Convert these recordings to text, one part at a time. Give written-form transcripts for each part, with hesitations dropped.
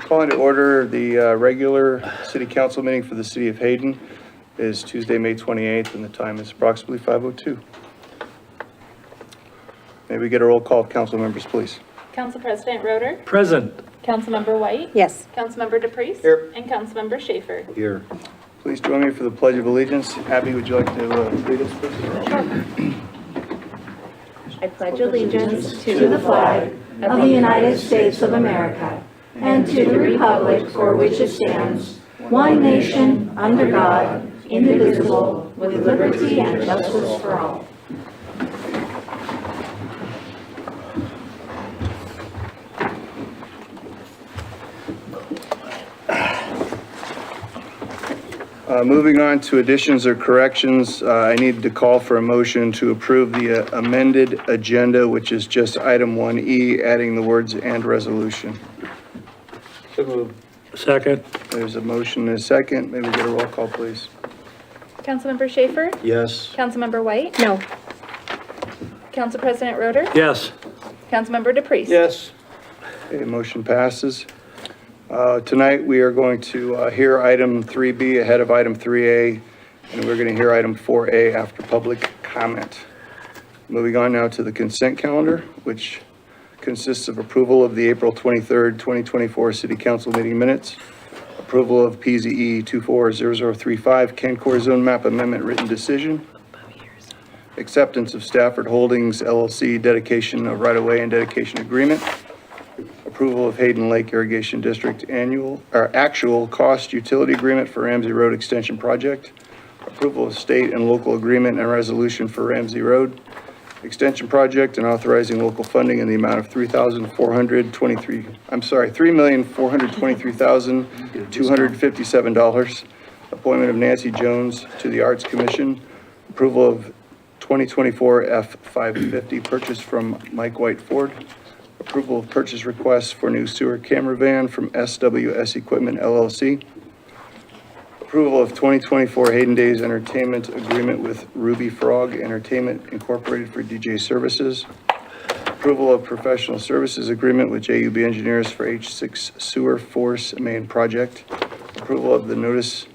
Calling to order the regular city council meeting for the city of Hayden. It is Tuesday, May 28th, and the time is approximately 5:02. May we get a roll call of council members, please? Council President Roeder? Present. Councilmember White? Yes. Councilmember DePriest? Here. And Councilmember Schaefer? Here. Please join me for the Pledge of Allegiance. Abby, would you like to lead us, please? I pledge allegiance to the flag of the United States of America and to the republic for which it stands, one nation, under God, indivisible, with liberty and justice for all. Moving on to additions or corrections, I need to call for a motion to approve the amended agenda, which is just item 1E, adding the words "and resolution." So moved. Second. There's a motion and a second. Maybe get a roll call, please. Councilmember Schaefer? Yes. Councilmember White? No. Council President Roeder? Yes. Councilmember DePriest? Yes. Okay, motion passes. Tonight, we are going to hear item 3B ahead of item 3A, and we're going to hear item 4A after public comment. Moving on now to the consent calendar, which consists of approval of the April 23rd, 2024 City Council meeting minutes, approval of PZE 240035 Kencor Zone Map Amendment written decision, acceptance of Stafford Holdings LLC dedication of right-of-way and dedication agreement, approval of Hayden Lake Irrigation District actual cost utility agreement for Ramsey Road Extension Project, approval of state and local agreement and resolution for Ramsey Road Extension Project, and authorizing local funding in the amount of $3,423,257. Appointment of Nancy Jones to the Arts Commission, approval of 2024 F550 purchase from Mike White Ford, approval of purchase requests for new sewer camera van from SWS Equipment LLC. Approval of 2024 Hayden Days Entertainment Agreement with Ruby Frog Entertainment Incorporated for DJ services. Approval of professional services agreement with JUB Engineers for H6 Sewer Force Main Project. Approval of the notice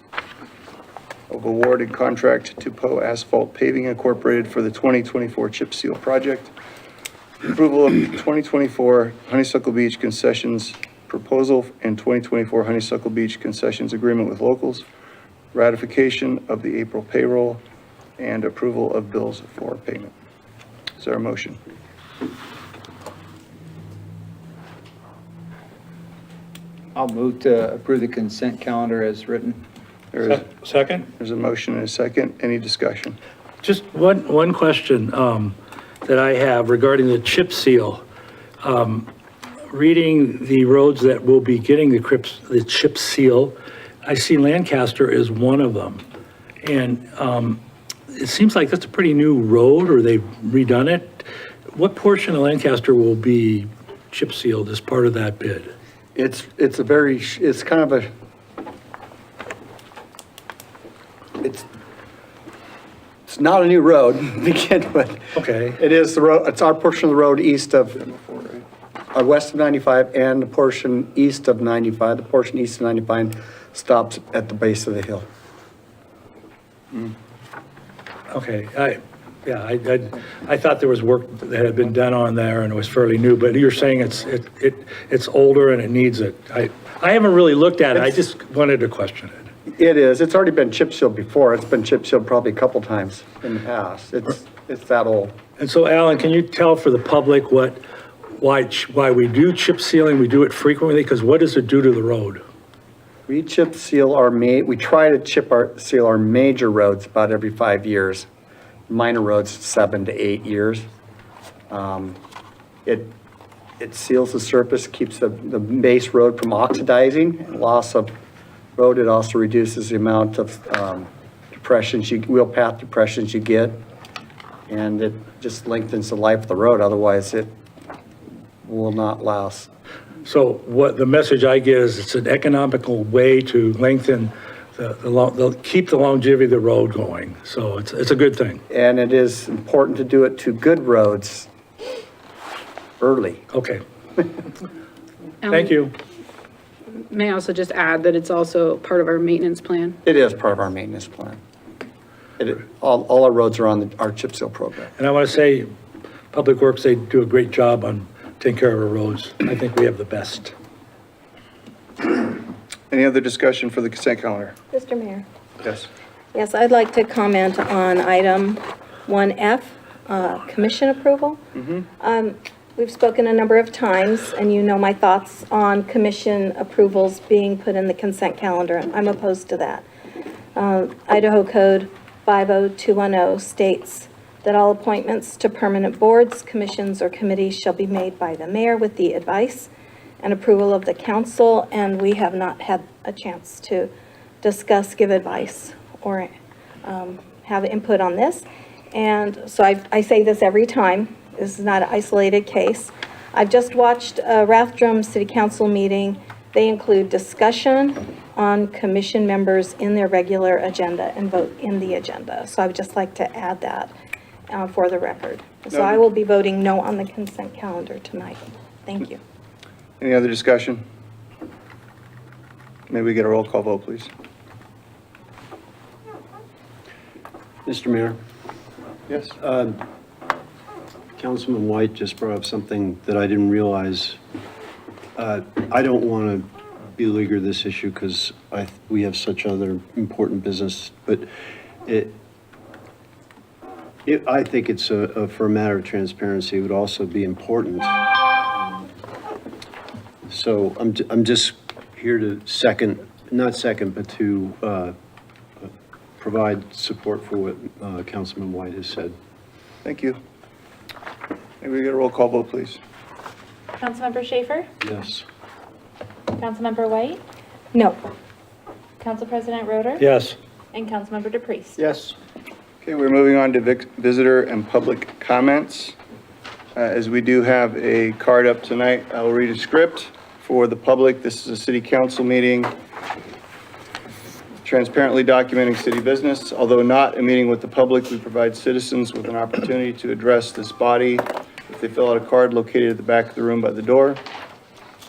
of awarded contract to Poe Asphalt Paving Incorporated for the 2024 chip seal project. Approval of 2024 Honeysuckle Beach concessions proposal and 2024 Honeysuckle Beach concessions agreement with locals, ratification of the April payroll, and approval of bills for payment. Is there a motion? I'll move to approve the consent calendar as written. Second. There's a motion and a second. Any discussion? Just one question that I have regarding the chip seal. Reading the roads that will be getting the chip seal, I see Lancaster is one of them. And it seems like that's a pretty new road, or they've redone it. What portion of Lancaster will be chip sealed as part of that bid? It's kind of a, it's not a new road to begin with. Okay. It is the road, it's our portion of the road east of, west of 95 and the portion east of 95. The portion east of 95 stops at the base of the hill. Okay, I thought there was work that had been done on there and it was fairly new, but you're saying it's older and it needs it. I haven't really looked at it, I just wanted to question it. It is, it's already been chip sealed before. It's been chip sealed probably a couple times in the past. It's that old. And so Alan, can you tell for the public why we do chip sealing, we do it frequently, because what does it do to the road? We chip seal we try to seal our major roads about every 5 years. Minor roads, 7 to 8 years. It seals the surface, keeps the base road from oxidizing, loss of road. It also reduces the amount of wheel path depressions you get, and it just lengthens the life of the road. Otherwise, it will not last. So what the message I get is it's an economical way to lengthen keep the longevity of the road going. So it's a good thing. And it is important to do it to good roads early. Okay. Thank you. May I also just add that it's also part of our maintenance plan? It is part of our maintenance plan. All our roads are on our chip seal program. And I want to say, Public Works, they do a great job on taking care of our roads. I think we have the best. Any other discussion for the consent calendar? Mr. Mayor. Yes. Yes, I'd like to comment on item 1F, commission approval. We've spoken a number of times, and you know my thoughts on commission approvals being put in the consent calendar. I'm opposed to that. Idaho Code 50210 states that all appointments to permanent boards, commissions, or committees shall be made by the mayor with the advice and approval of the council, and we have not had a chance to discuss, give advice, or have input on this. And so I say this every time. This is not an isolated case. I've just watched a Rathdrum City Council meeting. They include discussion on commission members in their regular agenda and vote in the agenda. So I would just like to add that for the record. So I will be voting no on the consent calendar tonight. Thank you. Any other discussion? May we get a roll call vote, please? Mr. Mayor, Yes. Councilman White just brought up something that I didn't realize. I don't want to beleaguer this issue because we have such other important business, but I think it's for a matter of transparency, it would also be important. So I'm just here to not second, but to provide support for what Councilman White has said. Thank you. May we get a roll call vote, please? Councilmember Schaefer? Yes. Councilmember White? No. Council President Roder? Yes. And Councilmember DePriest? Yes. Okay, we're moving on to visitor and public comments. As we do have a card up tonight, I will read a script for the public. This is a city council meeting, transparently documenting city business. Although not a meeting with the public, we provide citizens with an opportunity to address this body if they fill out a card located at the back of the room by the door.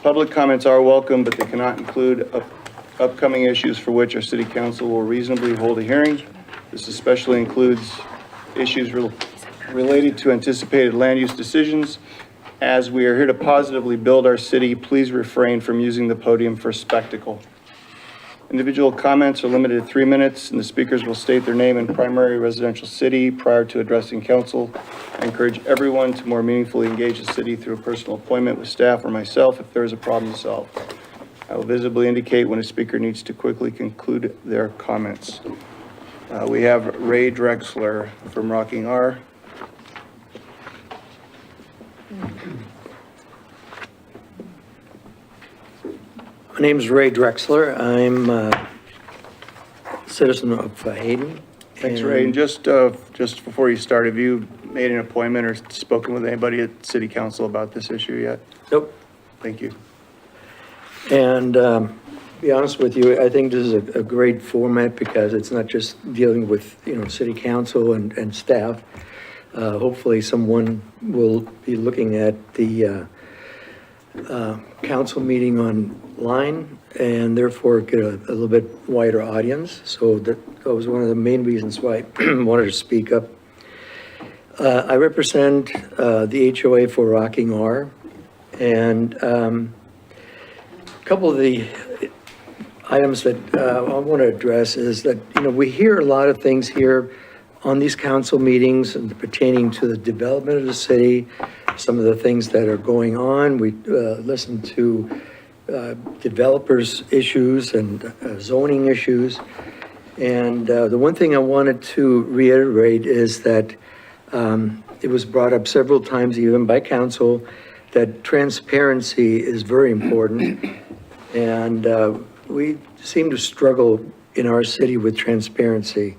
Public comments are welcome, but they cannot include upcoming issues for which our city council will reasonably hold a hearing. This especially includes issues related to anticipated land use decisions. As we are here to positively build our city, please refrain from using the podium for spectacle. Individual comments are limited to 3 minutes, and the speakers will state their name and primary residential city prior to addressing council. I encourage everyone to more meaningfully engage the city through a personal appointment with staff or myself if there is a problem to solve. I will visibly indicate when a speaker needs to quickly conclude their comments. We have Ray Drexler from Rocking R. My name is Ray Drexler. I'm a citizen of Hayden. Thanks, Ray. And just before you start, have you made an appointment or spoken with anybody at city council about this issue yet? Nope. Thank you. And to be honest with you, I think this is a great format because it's not just dealing with, city council and staff. Hopefully someone will be looking at the council meeting online and therefore get a little bit wider audience. So that was one of the main reasons why I wanted to speak up. I represent the HOA for Rocking R, and a couple of the items that I want to address is that, we hear a lot of things here on these council meetings and pertaining to the development of the city, some of the things that are going on. We listen to developers' issues and zoning issues. And the one thing I wanted to reiterate is that it was brought up several times, even by council, that transparency is very important. And we seem to struggle in our city with transparency.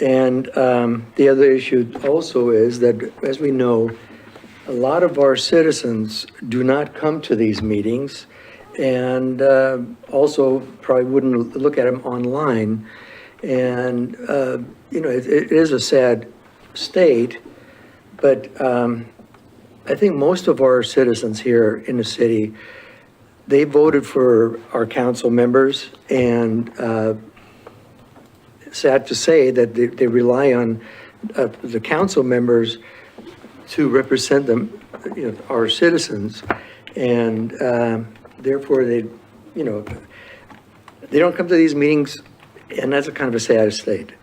And the other issue also is that, as we know, a lot of our citizens do not come to these meetings and also probably wouldn't look at them online. And, it is a sad state, but I think most of our citizens here in the city they voted for our council members, and sad to say that they rely on the council members to represent them, you know, our citizens, and therefore they, you know, they don't come to these meetings, and that's a kind of a sad state.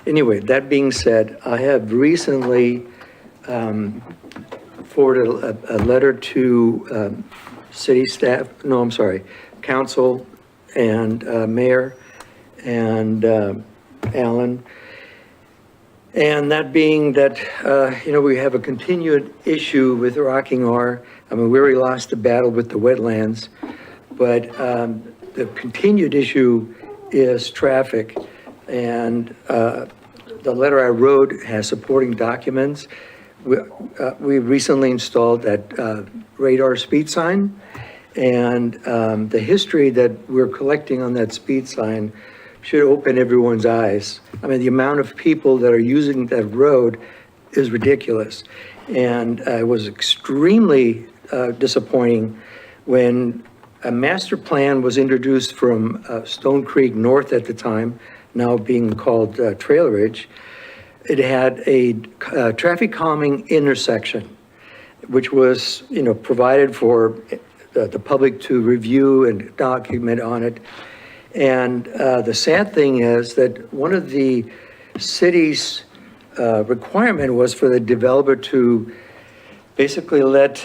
Anyway, that being said, I have recently forwarded a letter to city staff, no, I'm sorry, council and mayor and Alan. And that being that, you know, we have a continued issue with Rocking R. I mean, we already lost the battle with the wetlands, but the continued issue is traffic. And the letter I wrote has supporting documents. We recently installed that radar speed sign, and the history that we're collecting on that speed sign should open everyone's eyes. I mean, the amount of people that are using that road is ridiculous. And it was extremely disappointing when a master plan was introduced from Stone Creek North at the time, now being called Trail Ridge. It had a traffic calming intersection, which was, you know, provided for the public to review and document on it. And the sad thing is that one of the city's requirement was for the developer to basically let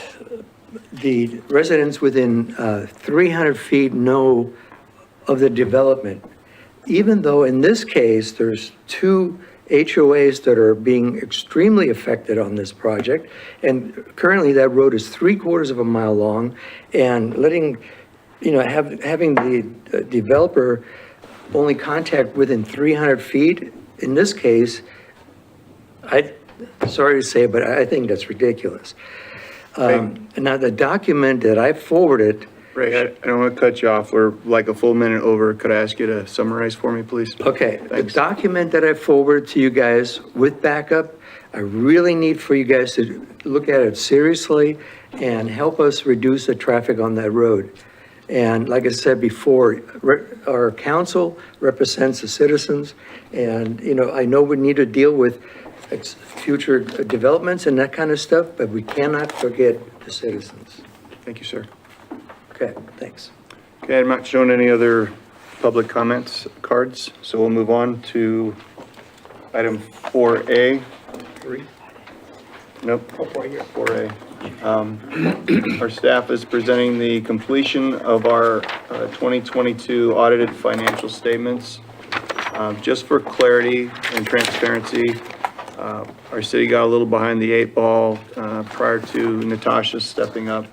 the residents within 300 feet know of the development. Even though in this case, there's two HOAs that are being extremely affected on this project. And currently that road is 3/4 of a mile long, and letting, you know, having the developer only contact within 300 feet, in this case, sorry to say, but I think that's ridiculous. Now the document that I forwarded. Ray, I don't want to cut you off. We're like a full minute over. Could I ask you to summarize for me, please? Okay, Thanks. the document that I forwarded to you guys with backup, I really need for you guys to look at it seriously and help us reduce the traffic on that road. And like I said before, our council represents the citizens, and, you know, I know we need to deal with future developments and that kind of stuff, but we cannot forget the citizens. Thank you, sir. Okay, thanks. Okay, I'm not showing any other public comments cards, so we'll move on to item 4A. Nope. 4A. Our staff is presenting the completion of our 2022 audited financial statements. Just for clarity and transparency, our city got a little behind the 8 ball prior to Natasha stepping up.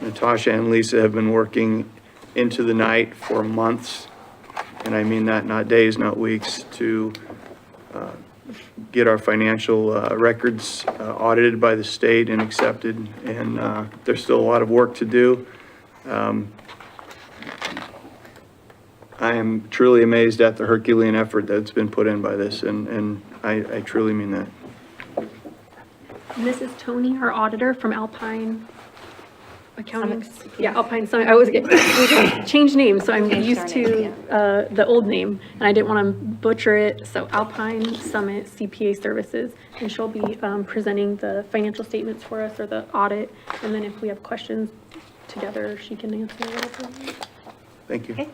Natasha and Lisa have been working into the night for months, and I mean that not days, not weeks, to get our financial records audited by the state and accepted, and there's still a lot of work to do. I am truly amazed at the Herculean effort that's been put in by this, and I truly mean that. And this is Tony, our auditor from Alpine Accounting. Summit. Yeah, Alpine Summit. I always get, we just changed names, so I'm Changed used our to name, the old name, and I didn't want to butcher it. So Alpine Summit CPA Services, and she'll be presenting the financial statements for us, or the audit, and then if we have questions together, she can answer whatever. Thank you. Okay.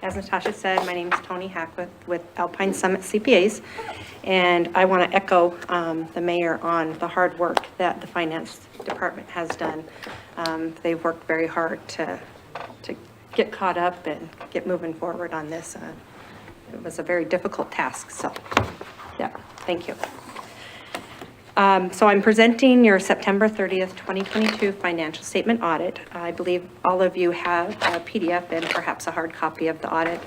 As Natasha said, my name is Tony Hackworth with Alpine Summit CPAs, and I want to echo the mayor on the hard work that the finance department has done. They've worked very hard to get caught up and get moving forward on this. It was a very difficult task, so yeah, thank you. So I'm presenting your September 30th, 2022 financial statement audit. I believe all of you have a PDF and perhaps a hard copy of the audit.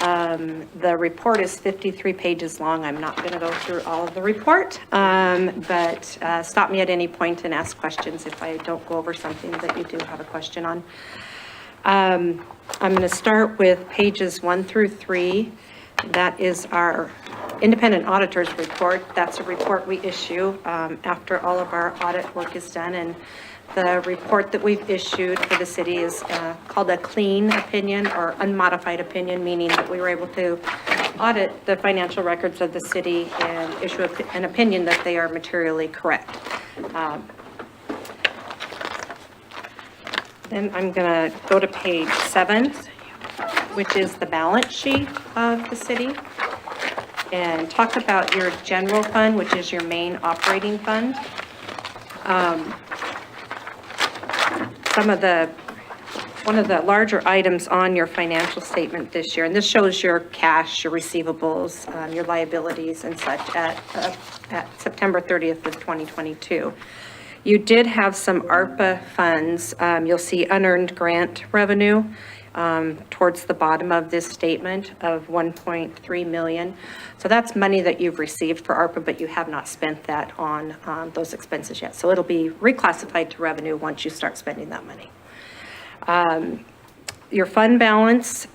The report is 53 pages long. I'm not going to go through all of the report, but stop me at any point and ask questions if I don't go over something that you do have a question on. I'm going to start with pages 1 through 3. That is our independent auditor's report. That's a report we issue after all of our audit work is done, and The report that we've issued for the city is called a clean opinion or unmodified opinion, meaning that we were able to audit the financial records of the city and issue an opinion that they are materially correct. Then I'm going to go to page 7, which is the balance sheet of the city, and talk about your general fund, which is your main operating fund. One of the larger items on your financial statement this year, and this shows your cash, your receivables, your liabilities and such at September 30th of 2022. You did have some ARPA funds. You'll see unearned grant revenue towards the bottom of this statement of 1.3 million. So that's money that you've received for ARPA, but you have not spent that on those expenses yet. So it'll be reclassified to revenue once you start spending that money. Your fund balance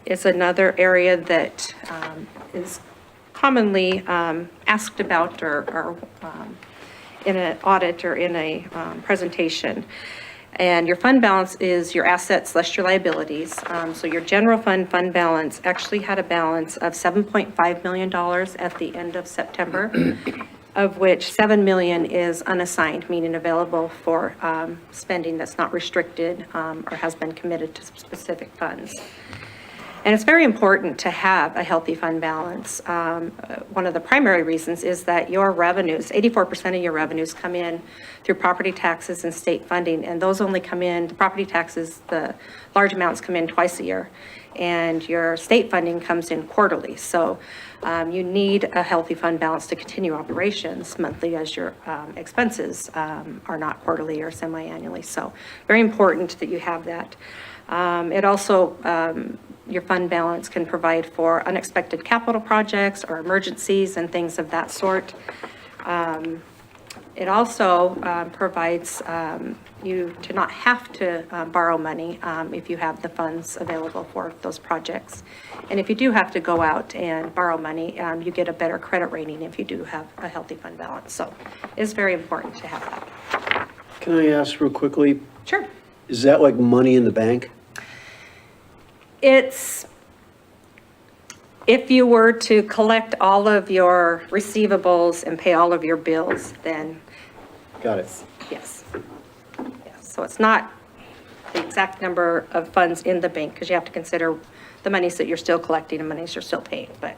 is another area that is commonly asked about or in an audit or in a presentation. And your fund balance is your assets less your liabilities. So your general fund balance actually had a balance of $7.5 million at the end of September, of which $7 million is unassigned, meaning available for spending that's not restricted or has been committed to specific funds. And it's very important to have a healthy fund balance. One of the primary reasons is that your revenues, 84% of your revenues come in through property taxes and state funding, and those only come in, the property taxes, the large amounts come in twice a year, and your state funding comes in quarterly. So you need a healthy fund balance to continue operations monthly as your expenses are not quarterly or semi-annually. So very important that you have that. It also, your fund balance can provide for unexpected capital projects or emergencies and things of that sort. It also provides you to not have to borrow money if you have the funds available for those projects. And if you do have to go out and borrow money, you get a better credit rating if you do have a healthy fund balance. So it's very important to have that. Can I ask real quickly? Sure. Is that like money in the bank? It's, if you were to collect all of your receivables and pay all of your bills, then Got it. yes. Yes. So it's not the exact number of funds in the bank because you have to consider the monies that you're still collecting and monies you're still paying. But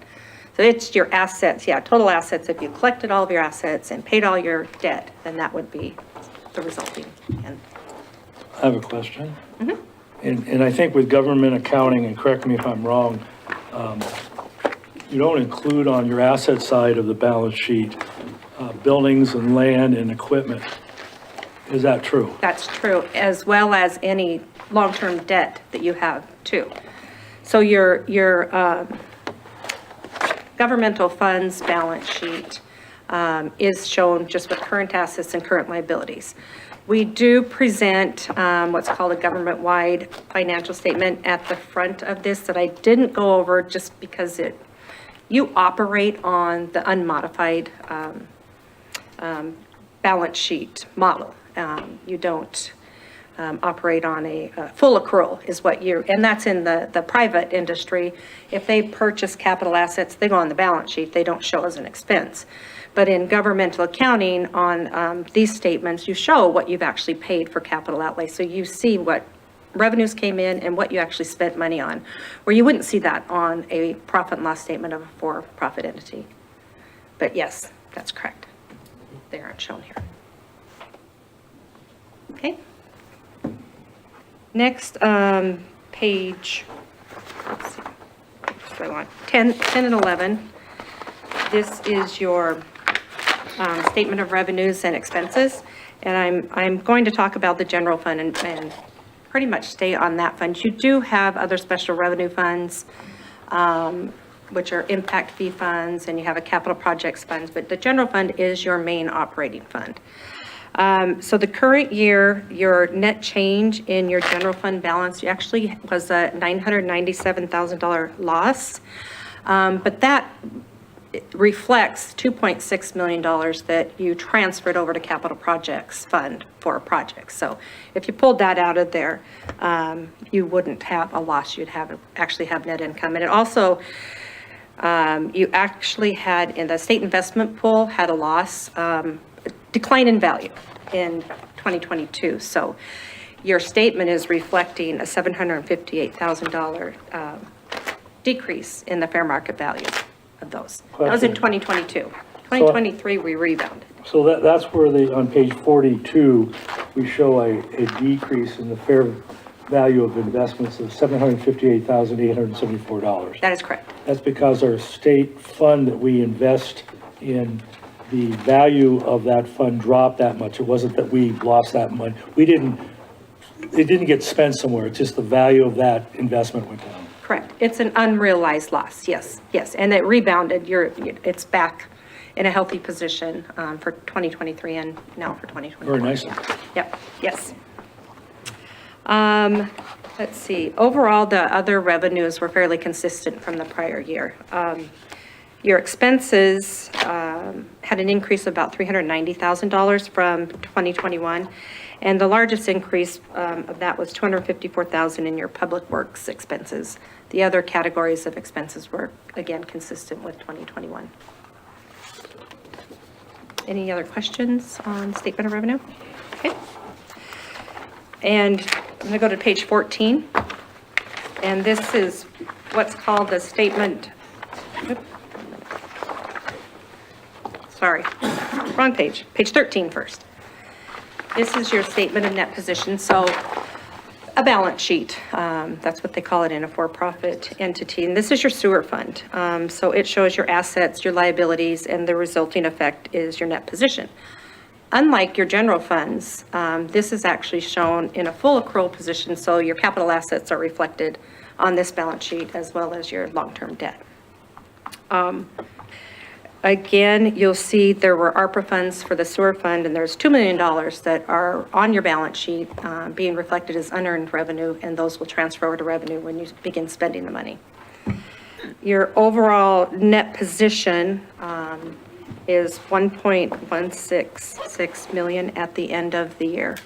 so it's your assets, yeah, total assets. If you collected all of your assets and paid all your debt, then that would be the resulting end. I have a question. And I think with government accounting, and correct me if I'm wrong, you don't include on your asset side of the balance sheet buildings and land and equipment. Is that true? That's true, as well as any long-term debt that you have too. So your governmental funds balance sheet is shown just with current assets and current liabilities. We do present what's called a government-wide financial statement at the front of this that I didn't go over just because you operate on the unmodified balance sheet model. You don't operate on a full accrual is what and that's in the private industry. If they purchase capital assets, they go on the balance sheet. They don't show as an expense. But in governmental accounting on these statements, you show what you've actually paid for capital outlay. So you see what revenues came in and what you actually spent money on, where you wouldn't see that on a profit and loss statement of a for-profit entity. But yes, that's correct. They aren't shown here. Okay. Next, page, let's see, what do I want? 10 and 11. This is your statement of revenues and expenses. And I'm going to talk about the general fund and pretty much stay on that fund. You do have other special revenue funds, which are impact fee funds, and you have a capital projects funds, but the general fund is your main operating fund. So the current year, your net change in your general fund balance actually was a $997,000 loss. But that reflects $2.6 million that you transferred over to capital projects fund for projects. So if you pulled that out of there, you wouldn't have a loss, you'd actually have net income. And it also, you actually had, in the state investment pool, had a loss, decline in value in 2022. So your statement is reflecting a $758,000 decrease in the fair market value of those. That was in 2022. 2023, we rebounded. So that's where on page 42, we show a decrease in the fair value of investments of $758,874. That is correct. That's because our state fund that we invest in, the value of that fund dropped that much. It wasn't that we lost that money. It didn't get spent somewhere. It's just the value of that investment went down. Correct. It's an unrealized loss. Yes, yes. And it rebounded. It's back in a healthy position for 2023 and now for 2024. Very nice. Yeah. Yep, yes. Let's see. Overall, the other revenues were fairly consistent from the prior year. Your expenses had an increase of about $390,000 from 2021. And the largest increase of that was $254,000 in your public works expenses. The other categories of expenses were, again, consistent with 2021. Any other questions on statement of revenue? Okay. And I'm going to go to page 14. And this is what's called the statement. Sorry, wrong page. Page 13 first. This is your statement of net position. So a balance sheet, that's what they call it in a for-profit entity. And this is your sewer fund. So it shows your assets, your liabilities, and the resulting effect is your net position. Unlike your general funds, this is actually shown in a full accrual position. So your capital assets are reflected on this balance sheet as well as your long-term debt. Again, you'll see there were ARPA funds for the sewer fund, and there's $2 million that are on your balance sheet being reflected as unearned revenue, and those will transfer over to revenue when you begin spending the money. Your overall net position is $1.166 million at the end of the year.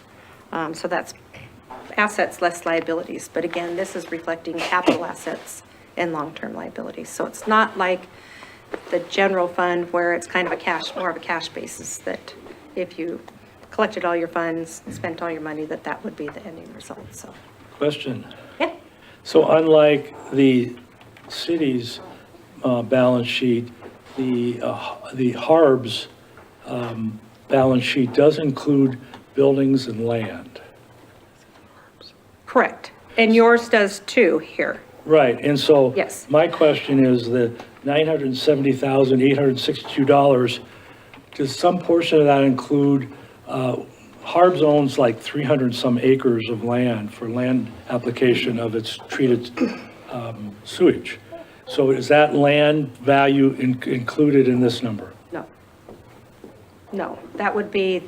So that's assets less liabilities. But again, this is reflecting capital assets and long-term liabilities. So it's not like the general fund where it's kind of more of a cash basis, that if you collected all your funds, spent all your money, that would be the ending result. So, Question. yeah. So unlike the city's balance sheet, the HARB's balance sheet does include buildings and land. Correct. And yours does too here. Right, and so Yes. my question is the $970,862, does some portion of that include, HARB's owns like 300 some acres of land for land application of its treated sewage. So is that land value included in this number? No. No, that would be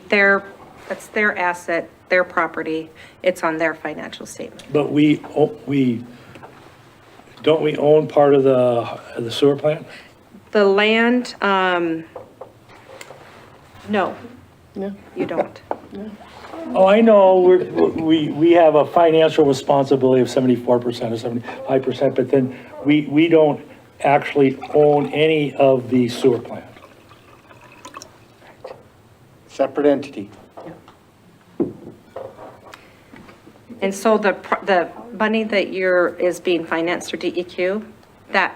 that's their asset, their property. It's on their financial statement. But don't we own part of the sewer plant? The land, no. No. You don't. Oh, I know, we have a financial responsibility of 74% or 75%, but then we don't actually own any of the sewer plant. Separate entity. And so the money that is being financed through DEQ, that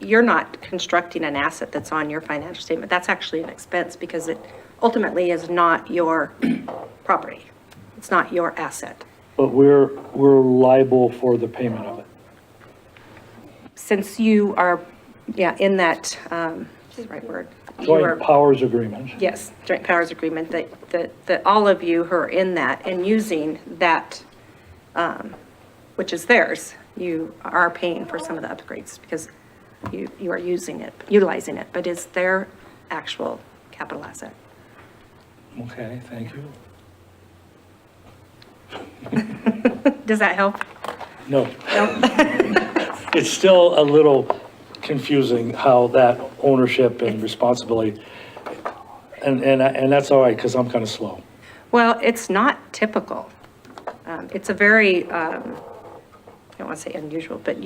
you're not constructing an asset that's on your financial statement. That's actually an expense because it ultimately is not your property. It's not your asset. But we're liable for the payment of it. Since you are, in that, what's the right word? You are- Joint powers agreement. Yes, joint powers agreement, that all of you who are in that and using that, which is theirs, you are paying for some of the upgrades because you are utilizing it, but it's their actual capital asset. Okay, thank you. Does that help? No, No? it's still a little confusing how that ownership and responsibility, and that's all right, because I'm kind of slow. Well, it's not typical. It's a very, I don't want to say unusual, but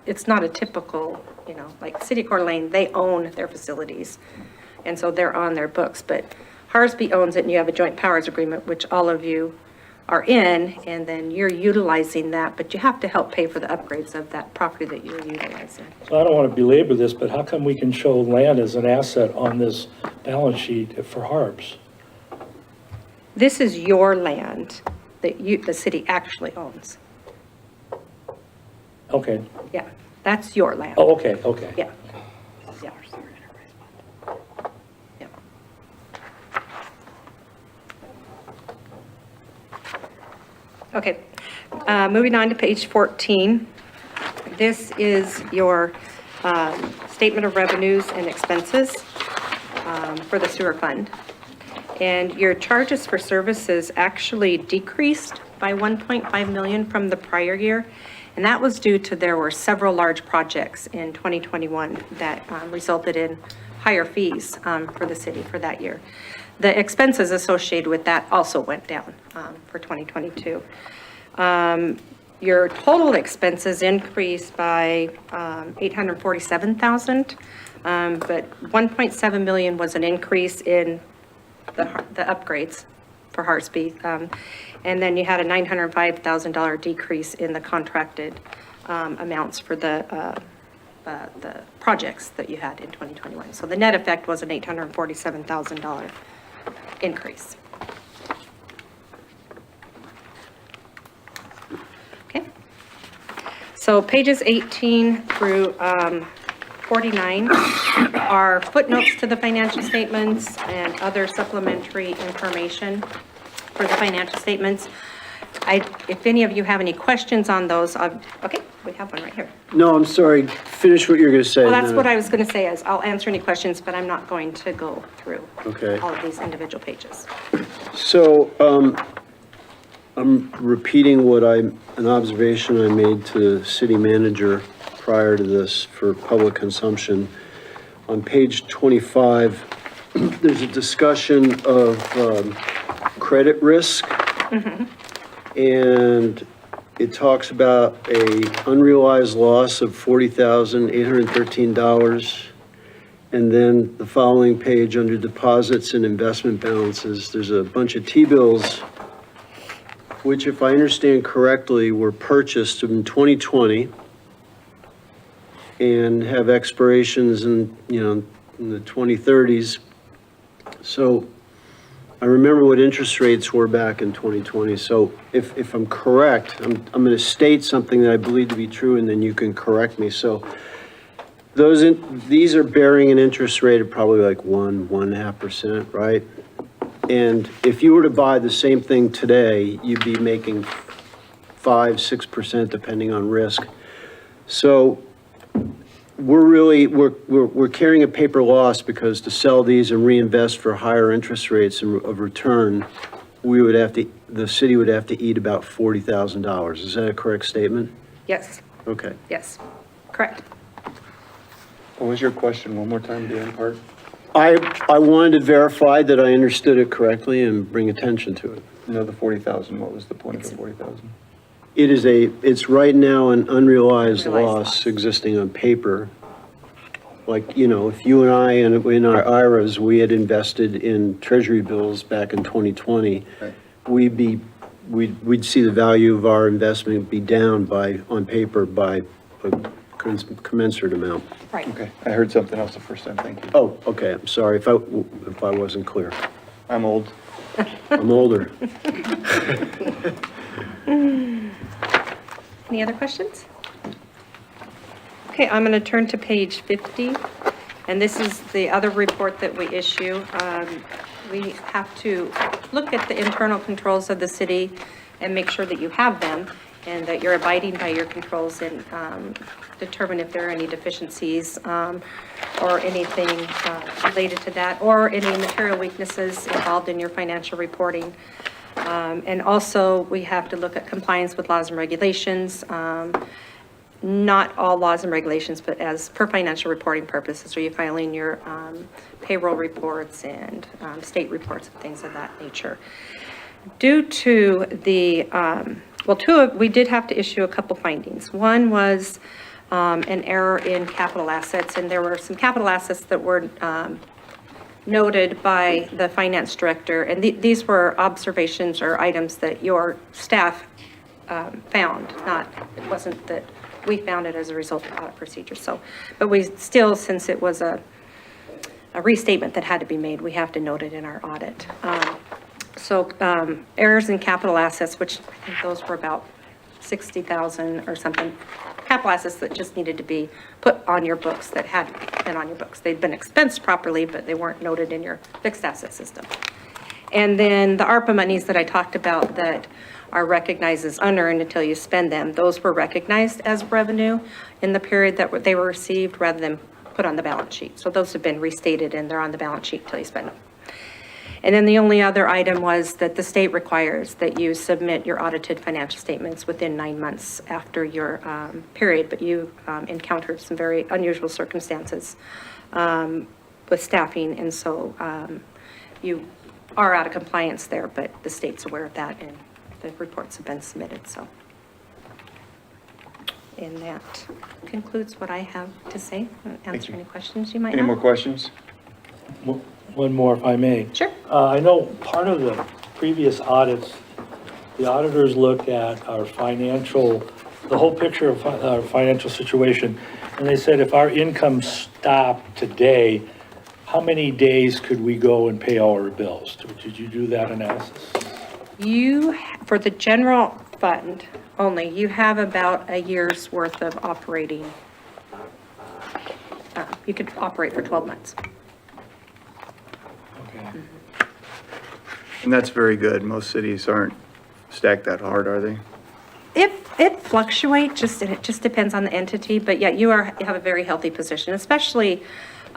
it's not a typical, like City of Coeur d'Alene, they own their facilities. And so they're on their books, but Harsby owns it and you have a joint powers agreement, which all of you are in, and then you're utilizing that, but you have to help pay for the upgrades of that property that you're utilizing. So I don't want to belabor this, but how come we can show land as an asset on this balance sheet for Harbs? This is your land that the city actually owns. Okay. Yeah, that's your land. Oh, okay, okay. Yeah. Yeah. Yeah. Okay, moving on to page 14. This is your statement of revenues and expenses for the sewer fund. And your charges for services actually decreased by 1.5 million from the prior year. And that was due to there were several large projects in 2021 that resulted in higher fees for the city for that year. The expenses associated with that also went down for 2022. Your total expenses increased by 847,000, but 1.7 million was an increase in the upgrades for Harsby. And then you had a $905,000 decrease in the contracted amounts for the projects that you had in 2021. So the net effect was an $847,000 increase. Okay. So pages 18 through 49 are footnotes to the financial statements and other supplementary information for the financial statements. If any of you have any questions on those, okay, we have one right here. No, I'm sorry, finish what you're going to say. Well, that's what I was going to say is I'll answer any questions, but I'm not going to go through Okay. all of these individual pages. So, I'm repeating an observation I made to the city manager prior to this for public consumption. On page 25, there's a discussion of credit risk. And it talks about a unrealized loss of $40,813. And then the following page under deposits and investment balances, there's a bunch of T-bills, which if I understand correctly, were purchased in 2020 and have expirations in the 2030s. So I remember what interest rates were back in 2020. So if I'm correct, I'm going to state something that I believe to be true, and then you can correct me. So these are bearing an interest rate of probably like 1.5%, right? And if you were to buy the same thing today, you'd be making 5-6% depending on risk. So we're carrying a paper loss because to sell these and reinvest for higher interest rates of return, the city would have to eat about $40,000. Is that a correct statement? Yes, Okay. yes, correct. What was your question? One more time, Dan Park? I wanted to verify that I understood it correctly and bring attention to it. No, the 40,000, what was the point of the 40,000? It's right now an unrealized Unrealized loss loss. existing on paper. Like, if you and I, and in our IRAs, we had invested in treasury bills back in 2020, Right. we'd see the value of our investment be down on paper by a commensurate amount. Right. Okay, I heard something else the first time, thank you. Oh, okay, I'm sorry if I wasn't clear. I'm old. I'm older. Any other questions? Okay, I'm going to turn to page 50, and this is the other report that we issue. We have to look at the internal controls of the city and make sure that you have them and that you're abiding by your controls and determine if there are any deficiencies or anything related to that, or any material weaknesses involved in your financial reporting. And also, we have to look at compliance with laws and regulations. not all laws and regulations, but as per financial reporting purposes, are you filing your payroll reports and state reports and things of that nature. Due to the, we did have to issue a couple findings. One was an error in capital assets, and there were some capital assets that were noted by the finance director, and these were observations or items that your staff found, it wasn't that we found it as a result of audit procedure. So, but we still, since it was a restatement that had to be made, we have to note it in our audit. Errors in capital assets, which I think those were about 60,000 or something, capital assets that just needed to be put on your books that had been on your books. They'd been expensed properly, but they weren't noted in your fixed asset system. And then the ARPA monies that I talked about that are recognized as unearned until you spend them, those were recognized as revenue in the period that they were received rather than put on the balance sheet. So those have been restated and they're on the balance sheet until you spend them. And then the only other item was that the state requires that you submit your audited financial statements within 9 months after your period, but you encountered some very unusual circumstances with staffing, and so you are out of compliance there, but the state's aware of that and the reports have been submitted, so. And that concludes what I have to say. Answer any questions you might have. Any more questions? One more, if I may. Sure. I know part of the previous audits, the auditors looked at our the whole picture of our financial situation, and they said if our income stopped today, how many days could we go and pay all our bills? Did you do that analysis? For the general fund only, you have about a year's worth of operating. You could operate for 12 months. Okay. And that's very good. Most cities aren't stacked that hard, are they? It fluctuates, and it just depends on the entity, but yeah, you have a very healthy position, especially,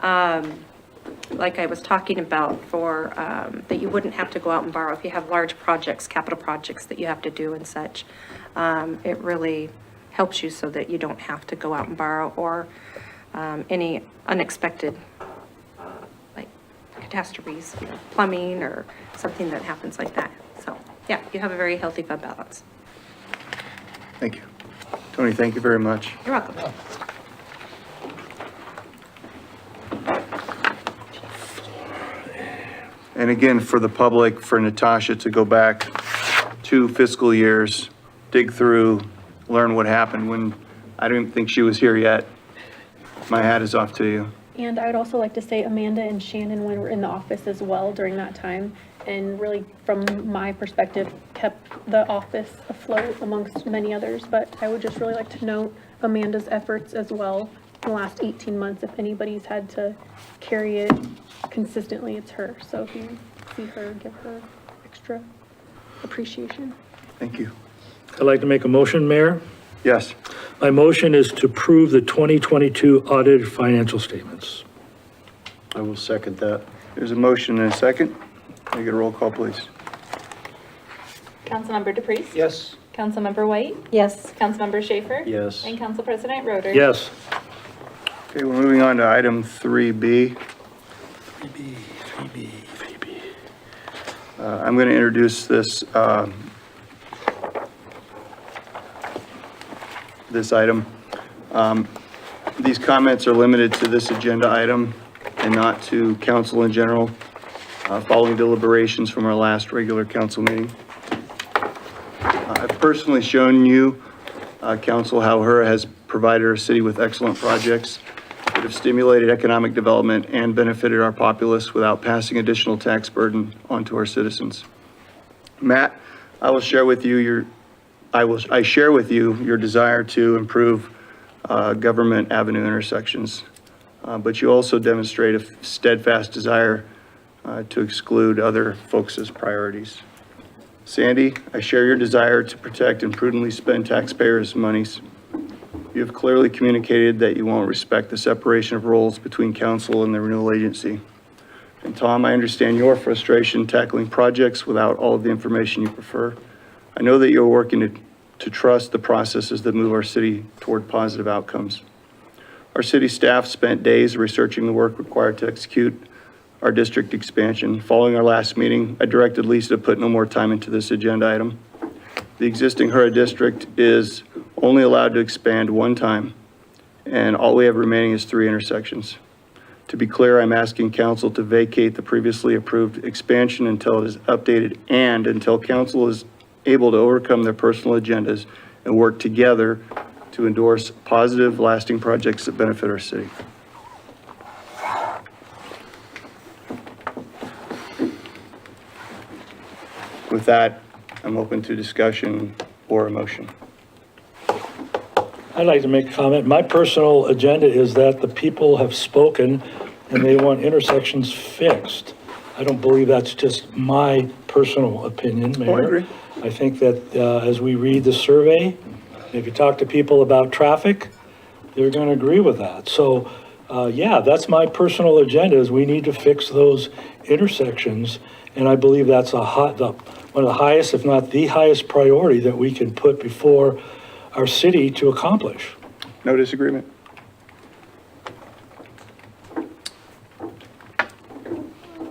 like I was talking about for, that you wouldn't have to go out and borrow if you have large projects, capital projects that you have to do and such. It really helps you so that you don't have to go out and borrow or any unexpected, like catastrophes, plumbing or something that happens like that. So yeah, you have a very healthy fund balance. Thank you. Tony, thank you very much. You're welcome. And again, for the public, for Natasha to go back 2 fiscal years, dig through, learn what happened when I didn't think she was here yet. My hat is off to you. And I would also like to say Amanda and Shannon were in the office as well during that time, and really, from my perspective, kept the office afloat amongst many others. But I would just really like to note Amanda's efforts as well in the last 18 months. If anybody's had to carry it consistently, it's her. So if you see her, give her extra appreciation. Thank you. I'd like to make a motion, Mayor. Yes. My motion is to approve the 2022 audited financial statements. I will second that. There's a motion and a second. Can I get a roll call, please? Councilmember DePriest? Yes. Councilmember White? Yes. Councilmember Schaefer? Yes. And Council President Roder? Yes. Okay, we're moving on to item 3B. I'm going to introduce this, this item. These comments are limited to this agenda item and not to council in general, following deliberations from our last regular council meeting. I've personally shown you, council, how HERA has provided our city with excellent projects that have stimulated economic development and benefited our populace without passing additional tax burden onto our citizens. Matt, I share with you your desire to improve government avenue intersections, but you also demonstrate a steadfast desire to exclude other folks' priorities. Sandy, I share your desire to protect and prudently spend taxpayers' monies. You have clearly communicated that you won't respect the separation of roles between council and the renewal agency. And Tom, I understand your frustration tackling projects without all of the information you prefer. I know that you're working to to trust the processes that move our city toward positive outcomes. Our city staff spent days researching the work required to execute our district expansion. Following our last meeting, I directed Lisa to put no more time into this agenda item. The existing HURA district is only allowed to expand one time, and all we have remaining is 3 intersections. To be clear, I'm asking council to vacate the previously approved expansion until it is updated and until council is able to overcome their personal agendas and work together to endorse positive, lasting projects that benefit our city. With that, I'm open to discussion or a motion. I'd like to make a comment. My personal agenda is that the people have spoken and they want intersections fixed. I don't believe that's just my personal opinion, Mayor. Oh, I agree. I think that as we read the survey, if you talk to people about traffic, they're going to agree with that. So, yeah, that's my personal agenda is we need to fix those intersections. And I believe that's one of the highest, if not the highest priority that we can put before our city to accomplish. No disagreement?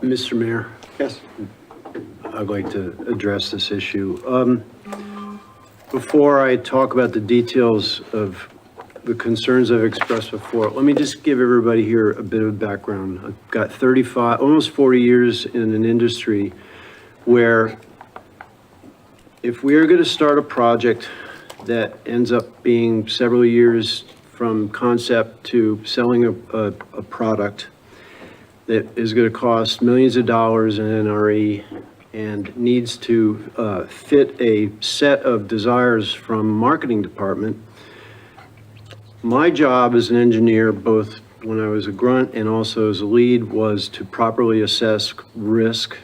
Mr. Mayor, Yes. I'd like to address this issue. Before I talk about the details of the concerns I've expressed before, let me just give everybody here a bit of background. I've got 35, almost 40 years in an industry where if we are going to start a project that ends up being several years from concept to selling a product that is going to cost millions of dollars in NRE and needs to fit a set of desires from marketing department. My job as an engineer, both when I was a grunt and also as a lead, was to properly assess risk,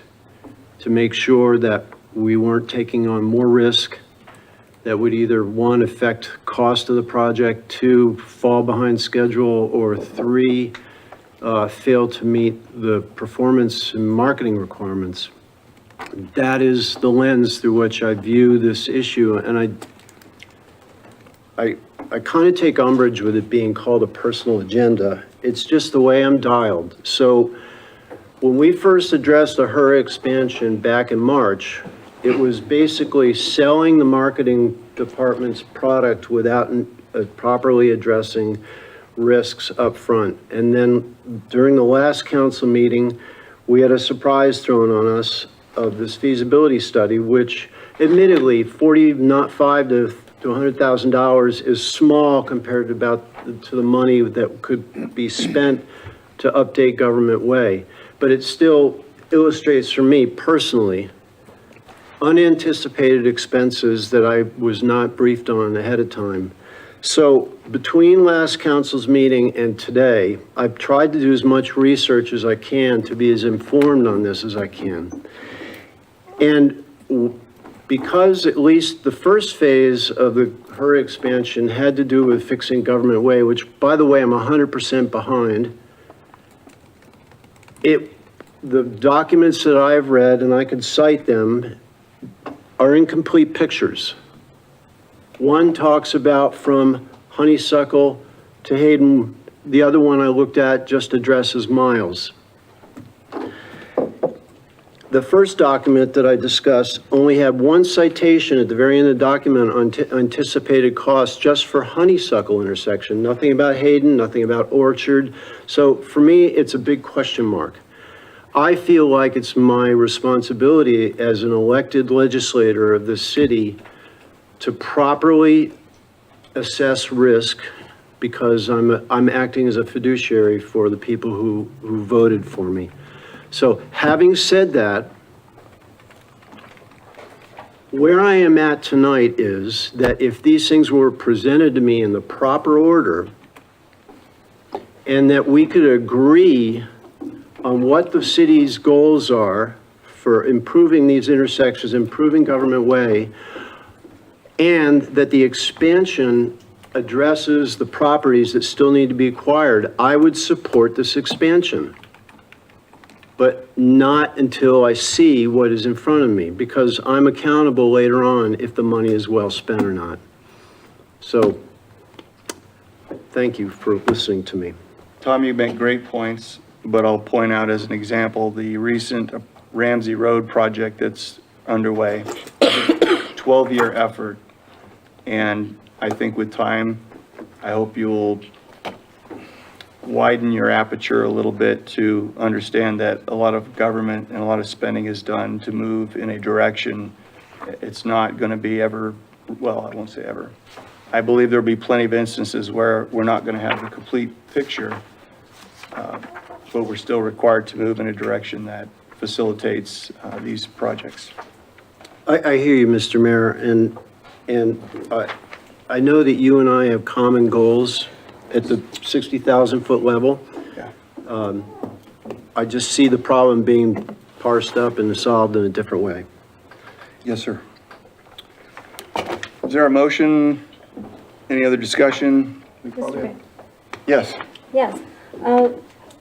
to make sure that we weren't taking on more risk that would either, one, affect cost of the project, two, fall behind schedule, or three, fail to meet the performance and marketing requirements. That is the lens through which I view this issue, and I kind of take umbrage with it being called a personal agenda. It's just the way I'm dialed. So when we first addressed the HURA expansion back in March, it was basically selling the marketing department's product without properly addressing risks up front. And then during the last council meeting, we had a surprise thrown on us of this feasibility study, which admittedly $45,000 to $100,000 is small compared to the money that could be spent to update Government Way. But it still illustrates for me personally unanticipated expenses that I was not briefed on ahead of time. So between last council's meeting and today, I've tried to do as much research as I can to be as informed on this as I can. And because at least the first phase of the HURA expansion had to do with fixing Government Way, which, by the way, I'm 100% behind, the documents that I've read, and I could cite them, are incomplete pictures. One talks about from Honeysuckle to Hayden. The other one I looked at just addresses miles. The first document that I discussed only had one citation at the very end of the document on anticipated costs just for Honeysuckle intersection. Nothing about Hayden, nothing about Orchard. So for me, it's a big question mark. I feel like it's my responsibility as an elected legislator of the city to properly assess risk because I'm acting as a fiduciary for the people who voted for me. So having said that, where I am at tonight is that if these things were presented to me in the proper order and that we could agree on what the city's goals are for improving these intersections, improving Government Way, and that the expansion addresses the properties that still need to be acquired, I would support this expansion. but not until I see what is in front of me, because I'm accountable later on if the money is well spent or not. So, thank you for listening to me. Tom, you make great points, but I'll point out as an example, the recent Ramsey Road project that's underway, 12-year effort. And I think with time, I hope you'll widen your aperture a little bit to understand that a lot of government and a lot of spending is done to move in a direction. It's not going to be ever, well, I won't say ever. I believe there'll be plenty of instances where we're not going to have the complete picture, but we're still required to move in a direction that facilitates these projects. I hear you, Mr. Mayor, and I know that you and I have common goals at the 60,000-foot level. Yeah. I just see the problem being parsed up and solved in a different way. Yes, sir. Is there a motion? Any other discussion? Mr. Mayor. Yes. Yes.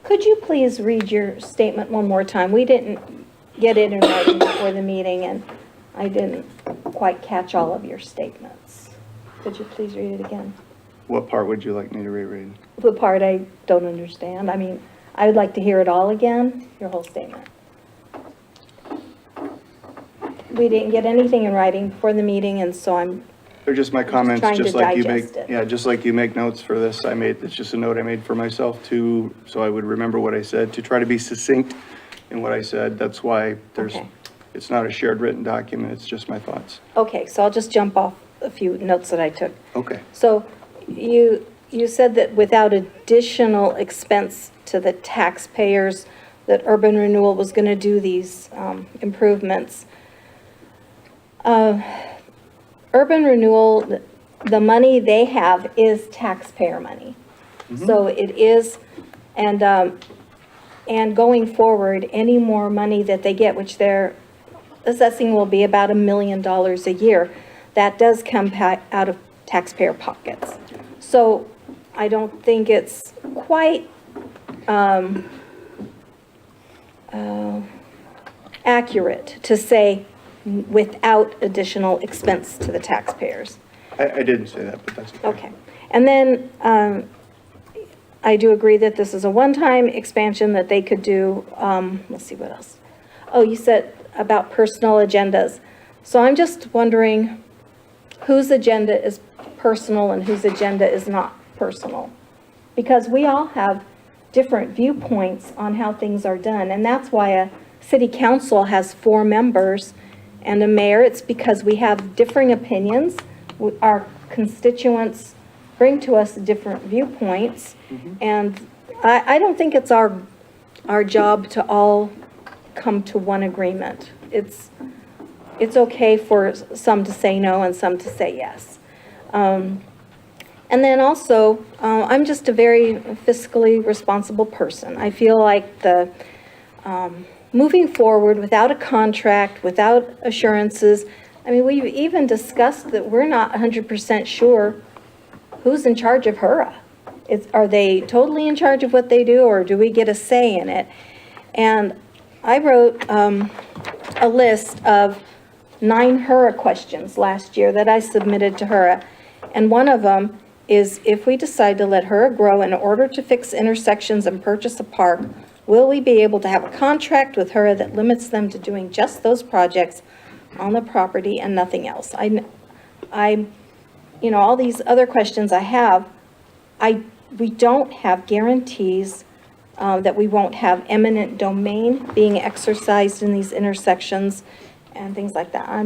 Could you please read your statement one more time? We didn't get it in writing before the meeting, and I didn't quite catch all of your statements. Could you please read it again? What part would you like me to reread? The part I don't understand. I mean, I would like to hear it all again, your whole statement. We didn't get anything in writing before the meeting, and so They're just my comments, trying to just like you make, digest it. yeah, just like you make notes for this. It's just a note I made for myself too, so I would remember what I said, to try to be succinct in what I said. That's why Okay. it's not a shared written document, it's just my thoughts. Okay, so I'll just jump off a few notes that I took. Okay. So you said that without additional expense to the taxpayers, that urban renewal was going to do these improvements. Urban renewal, the money they have is taxpayer money. So it is, and going forward, any more money that they get, which they're assessing will be about $1 million a year, that does come out of taxpayer pockets. So I don't think it's quite accurate to say without additional expense to the taxpayers. I didn't say that, but that's okay. Okay. And then I do agree that this is a one-time expansion that they could do. Let's see what else. Oh, you said about personal agendas. So I'm just wondering whose agenda is personal and whose agenda is not personal. Because we all have different viewpoints on how things are done. And that's why a city council has 4 members and a mayor. It's because we have differing opinions. Our constituents bring to us different viewpoints. And I don't think it's our job to all come to one agreement. It's okay for some to say no and some to say yes. And then also, I'm just a very fiscally responsible person. I feel like the moving forward without a contract, without assurances, I mean, we've even discussed that we're not 100% sure who's in charge of HURA. Are they totally in charge of what they do, or do we get a say in it? And I wrote a list of 9 HURA questions last year that I submitted to HURA. And one of them is, if we decide to let HURA grow in order to fix intersections and purchase a park, will we be able to have a contract with HURA that limits them to doing just those projects on the property and nothing else? You know, all these other questions I have, we don't have guarantees that we won't have eminent domain being exercised in these intersections and things like that.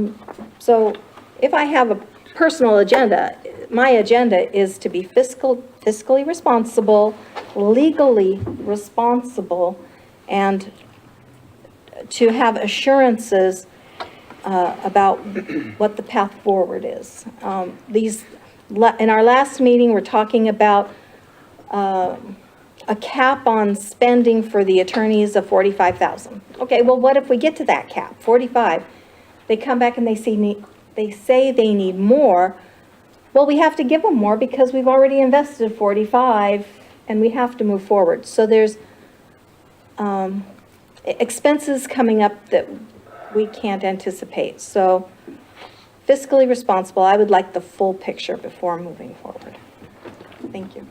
So if I have a personal agenda, my agenda is to be fiscally responsible, legally responsible, and to have assurances about what the path forward is. In our last meeting, we're talking about a cap on spending for the attorneys of $45,000. Okay, well, what if we get to that cap, 45? They come back and they say they need more. Well, we have to give them more because we've already invested 45 and we have to move forward. So there's expenses coming up that we can't anticipate. So fiscally responsible, I would like the full picture before moving forward. Thank you.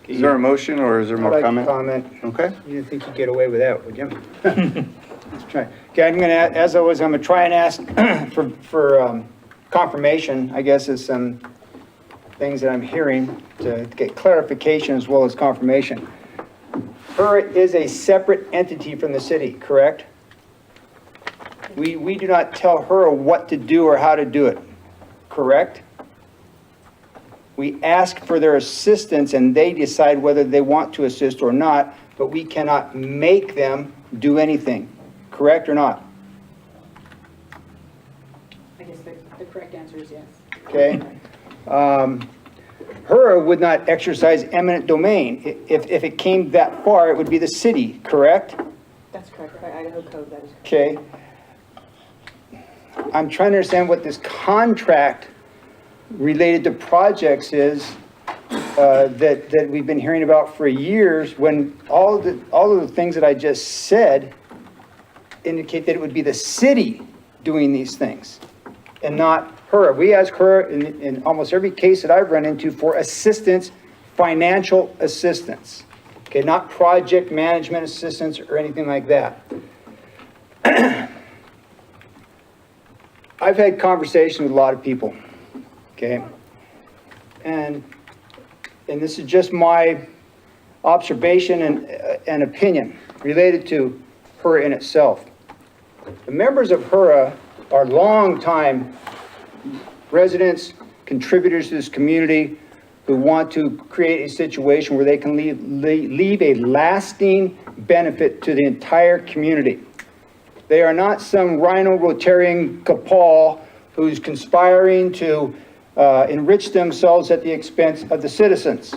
Is there a motion or is there more I'd like comment? to comment. Okay. You didn't think you'd get away with that, would you? Let's try. Okay, I'm gonna, as always, I'm gonna try and ask for confirmation, I guess, is some things that I'm hearing to get clarification as well as confirmation. HER is a separate entity from the city, correct? We do not tell HER what to do or how to do it, correct? We ask for their assistance and they decide whether they want to assist or not, but we cannot make them do anything, correct or not? I guess the correct answer is yes. Okay? HER would not exercise eminent domain. If it came that far, it would be the city, correct? That's correct, by Idaho code, that is correct. Okay? I'm trying to understand what this contract related to projects is that we've been hearing about for years, when all of the things that I just said indicate that it would be the city doing these things and not HER. We ask HER in almost every case that I've run into for assistance, financial assistance. Okay, not project management assistance or anything like that. I've had conversations with a lot of people, okay? And this is just my observation and opinion related to HER in itself. The members of HER are longtime residents, contributors to this community who want to create a situation where they can leave a lasting benefit to the entire community. They are not some rhino-Rotarian cabal who's conspiring to enrich themselves at the expense of the citizens,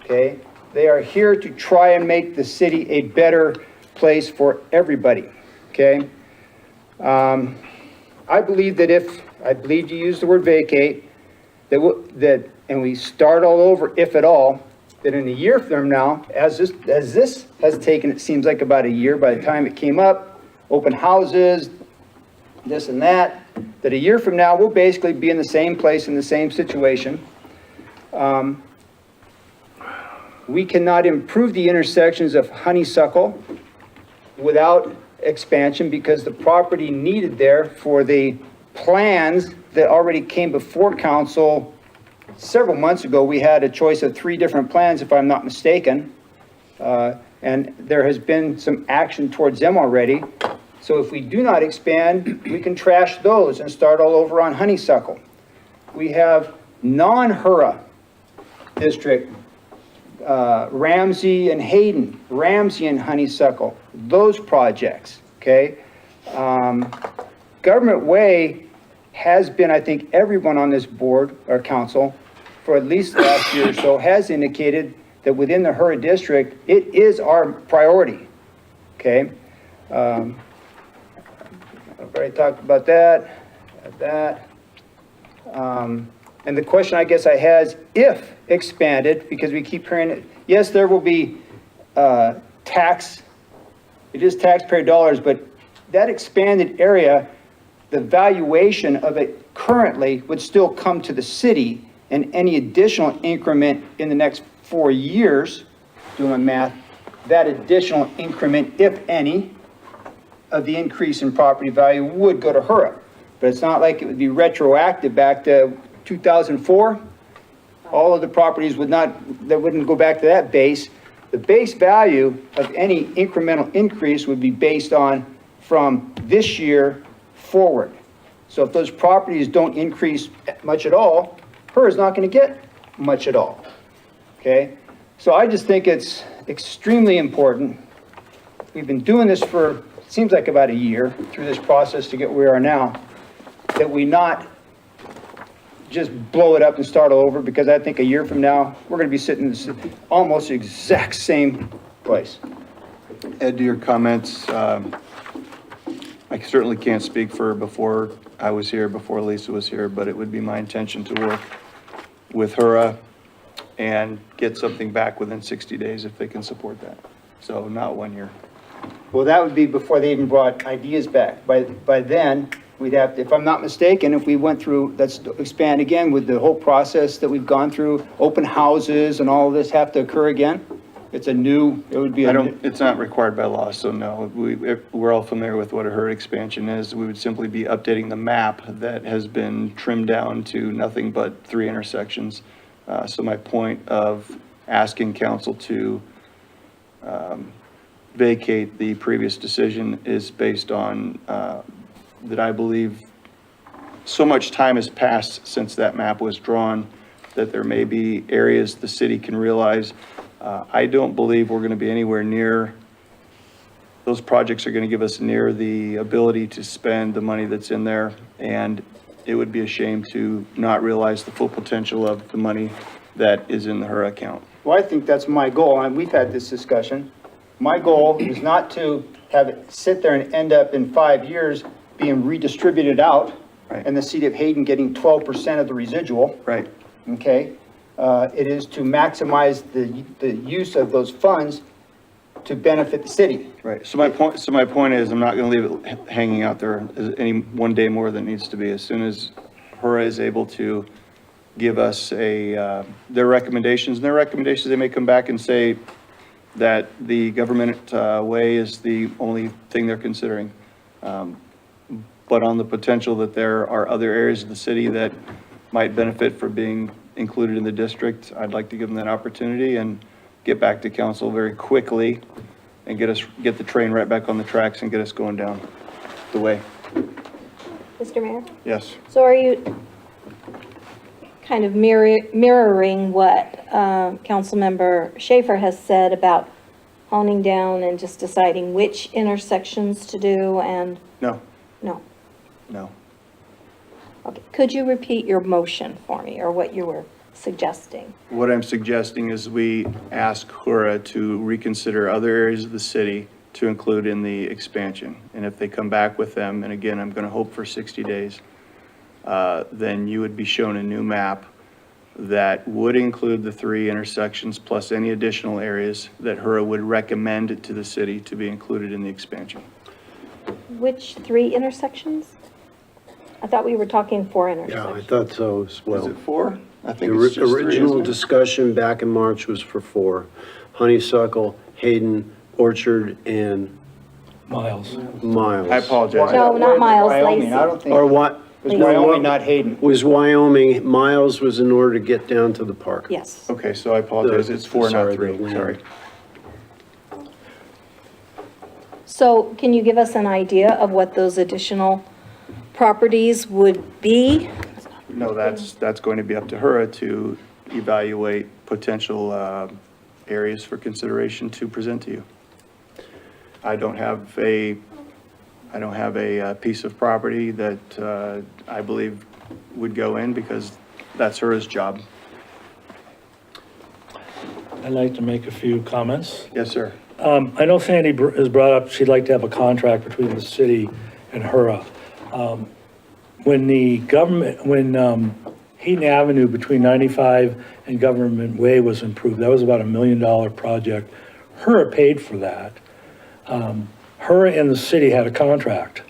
okay? They are here to try and make the city a better place for everybody, okay? I believe that I believe you used the word vacate, and we start all over, if at all, that in a year from now, as this has taken, it seems like about a year by the time it came up, open houses, this and that a year from now, we'll basically be in the same place, in the same situation. We cannot improve the intersections of Honeysuckle without expansion because the property needed there for the plans that already came before council several months ago. We had a choice of 3 different plans, if I'm not mistaken. And there has been some action towards them already. So if we do not expand, we can trash those and start all over on Honeysuckle. We have non-HERA district, Ramsey and Hayden, Ramsey and Honeysuckle, those projects, okay? Government Way has been, I think, everyone on this board or council for at least the last year or so has indicated that within the HERA district, it is our priority, okay? I've already talked about that. And the question I guess I had is, if expanded, because we keep hearing it, yes, there will be it is taxpayer dollars, but that expanded area, the valuation of it currently would still come to the city, and any additional increment in the next 4 years, doing my math, that additional increment, if any, of the increase in property value would go to HERA. But it's not like it would be retroactive back to 2004. All of the properties wouldn't go back to that base. The base value of any incremental increase would be based on from this year forward. So if those properties don't increase much at all, HERA is not going to get much at all, okay? So I just think it's extremely important. We've been doing this for, it seems like about a year through this process to get where we are now, that we not just blow it up and start all over, because I think a year from now, we're going to be sitting in this almost exact same place. Ed, to your comments, I certainly can't speak for before I was here, before Lisa was here, but it would be my intention to work with HERA and get something back within 60 days if they can support that. So not 1 year. Well, that would be before they even brought ideas back. By then, we'd have, if I'm not mistaken, if we went through, let's expand again with the whole process that we've gone through, open houses and all of this have to occur again? It's a new, it would be a new. It's not required by law, so no, we're all familiar with what a HERA expansion is. We would simply be updating the map that has been trimmed down to nothing but 3 intersections. So my point of asking council to vacate the previous decision is based on that I believe so much time has passed since that map was drawn that there may be areas the city can realize. I don't believe we're going to be anywhere near, those projects are going to give us near the ability to spend the money that's in there. And it would be a shame to not realize the full potential of the money that is in the HERA account. Well, I think that's my goal, and we've had this discussion. My goal is not to have it sit there and end up in 5 years being redistributed out, Right. and the city of Hayden getting 12% of the residual, Right. okay? It is to maximize the use of those funds to benefit the city. Right. So my point is, I'm not going to leave it hanging out there any one day more than it needs to be. As soon as HERA is able to give us their recommendations, they may come back and say that the government way is the only thing they're considering. But on the potential that there are other areas of the city that might benefit from being included in the district, I'd like to give them that opportunity and get back to council very quickly and get the train right back on the tracks and get us going down the way. Mr. Mayor? Yes. So are you kind of mirroring what Councilmember Schaefer has said about honing down and just deciding which intersections to do and, No, no? no. Okay, could you repeat your motion for me, or what you were suggesting? What I'm suggesting is we ask HERA to reconsider other areas of the city to include in the expansion. And if they come back with them, and again, I'm going to hope for 60 days, then you would be shown a new map that would include the 3 intersections plus any additional areas that HERA would recommend to the city to be included in the expansion. Which 3 intersections? I thought we were talking 4 Yeah, I intersections. thought so as Is well. it 4? I The think it's just 3, original isn't it? discussion back in March was for 4. Honeysuckle, Hayden, Orchard, and Miles. Miles. I apologize. No, not Miles, Wyoming, Lacey. I don't think, Or it what? was Wyoming, not Hayden. Was Wyoming, Miles was in order to get down to the park. Yes. Okay, so I apologize. It's 4, not Sorry, 3. the land. Sorry. So can you give us an idea of what those additional properties would be? No, that's going to be up to HERA to evaluate potential areas for consideration to present to you. I don't have a piece of property that I believe would go in because that's HERA's job. I'd like to make a few comments. Yes, sir. I know Sandy has brought up, she'd like to have a contract between the city and HERA. When Hayden Avenue between 95 and Government Way was improved, that was about $1 million project. HERA paid for that. HERA and the city had a contract.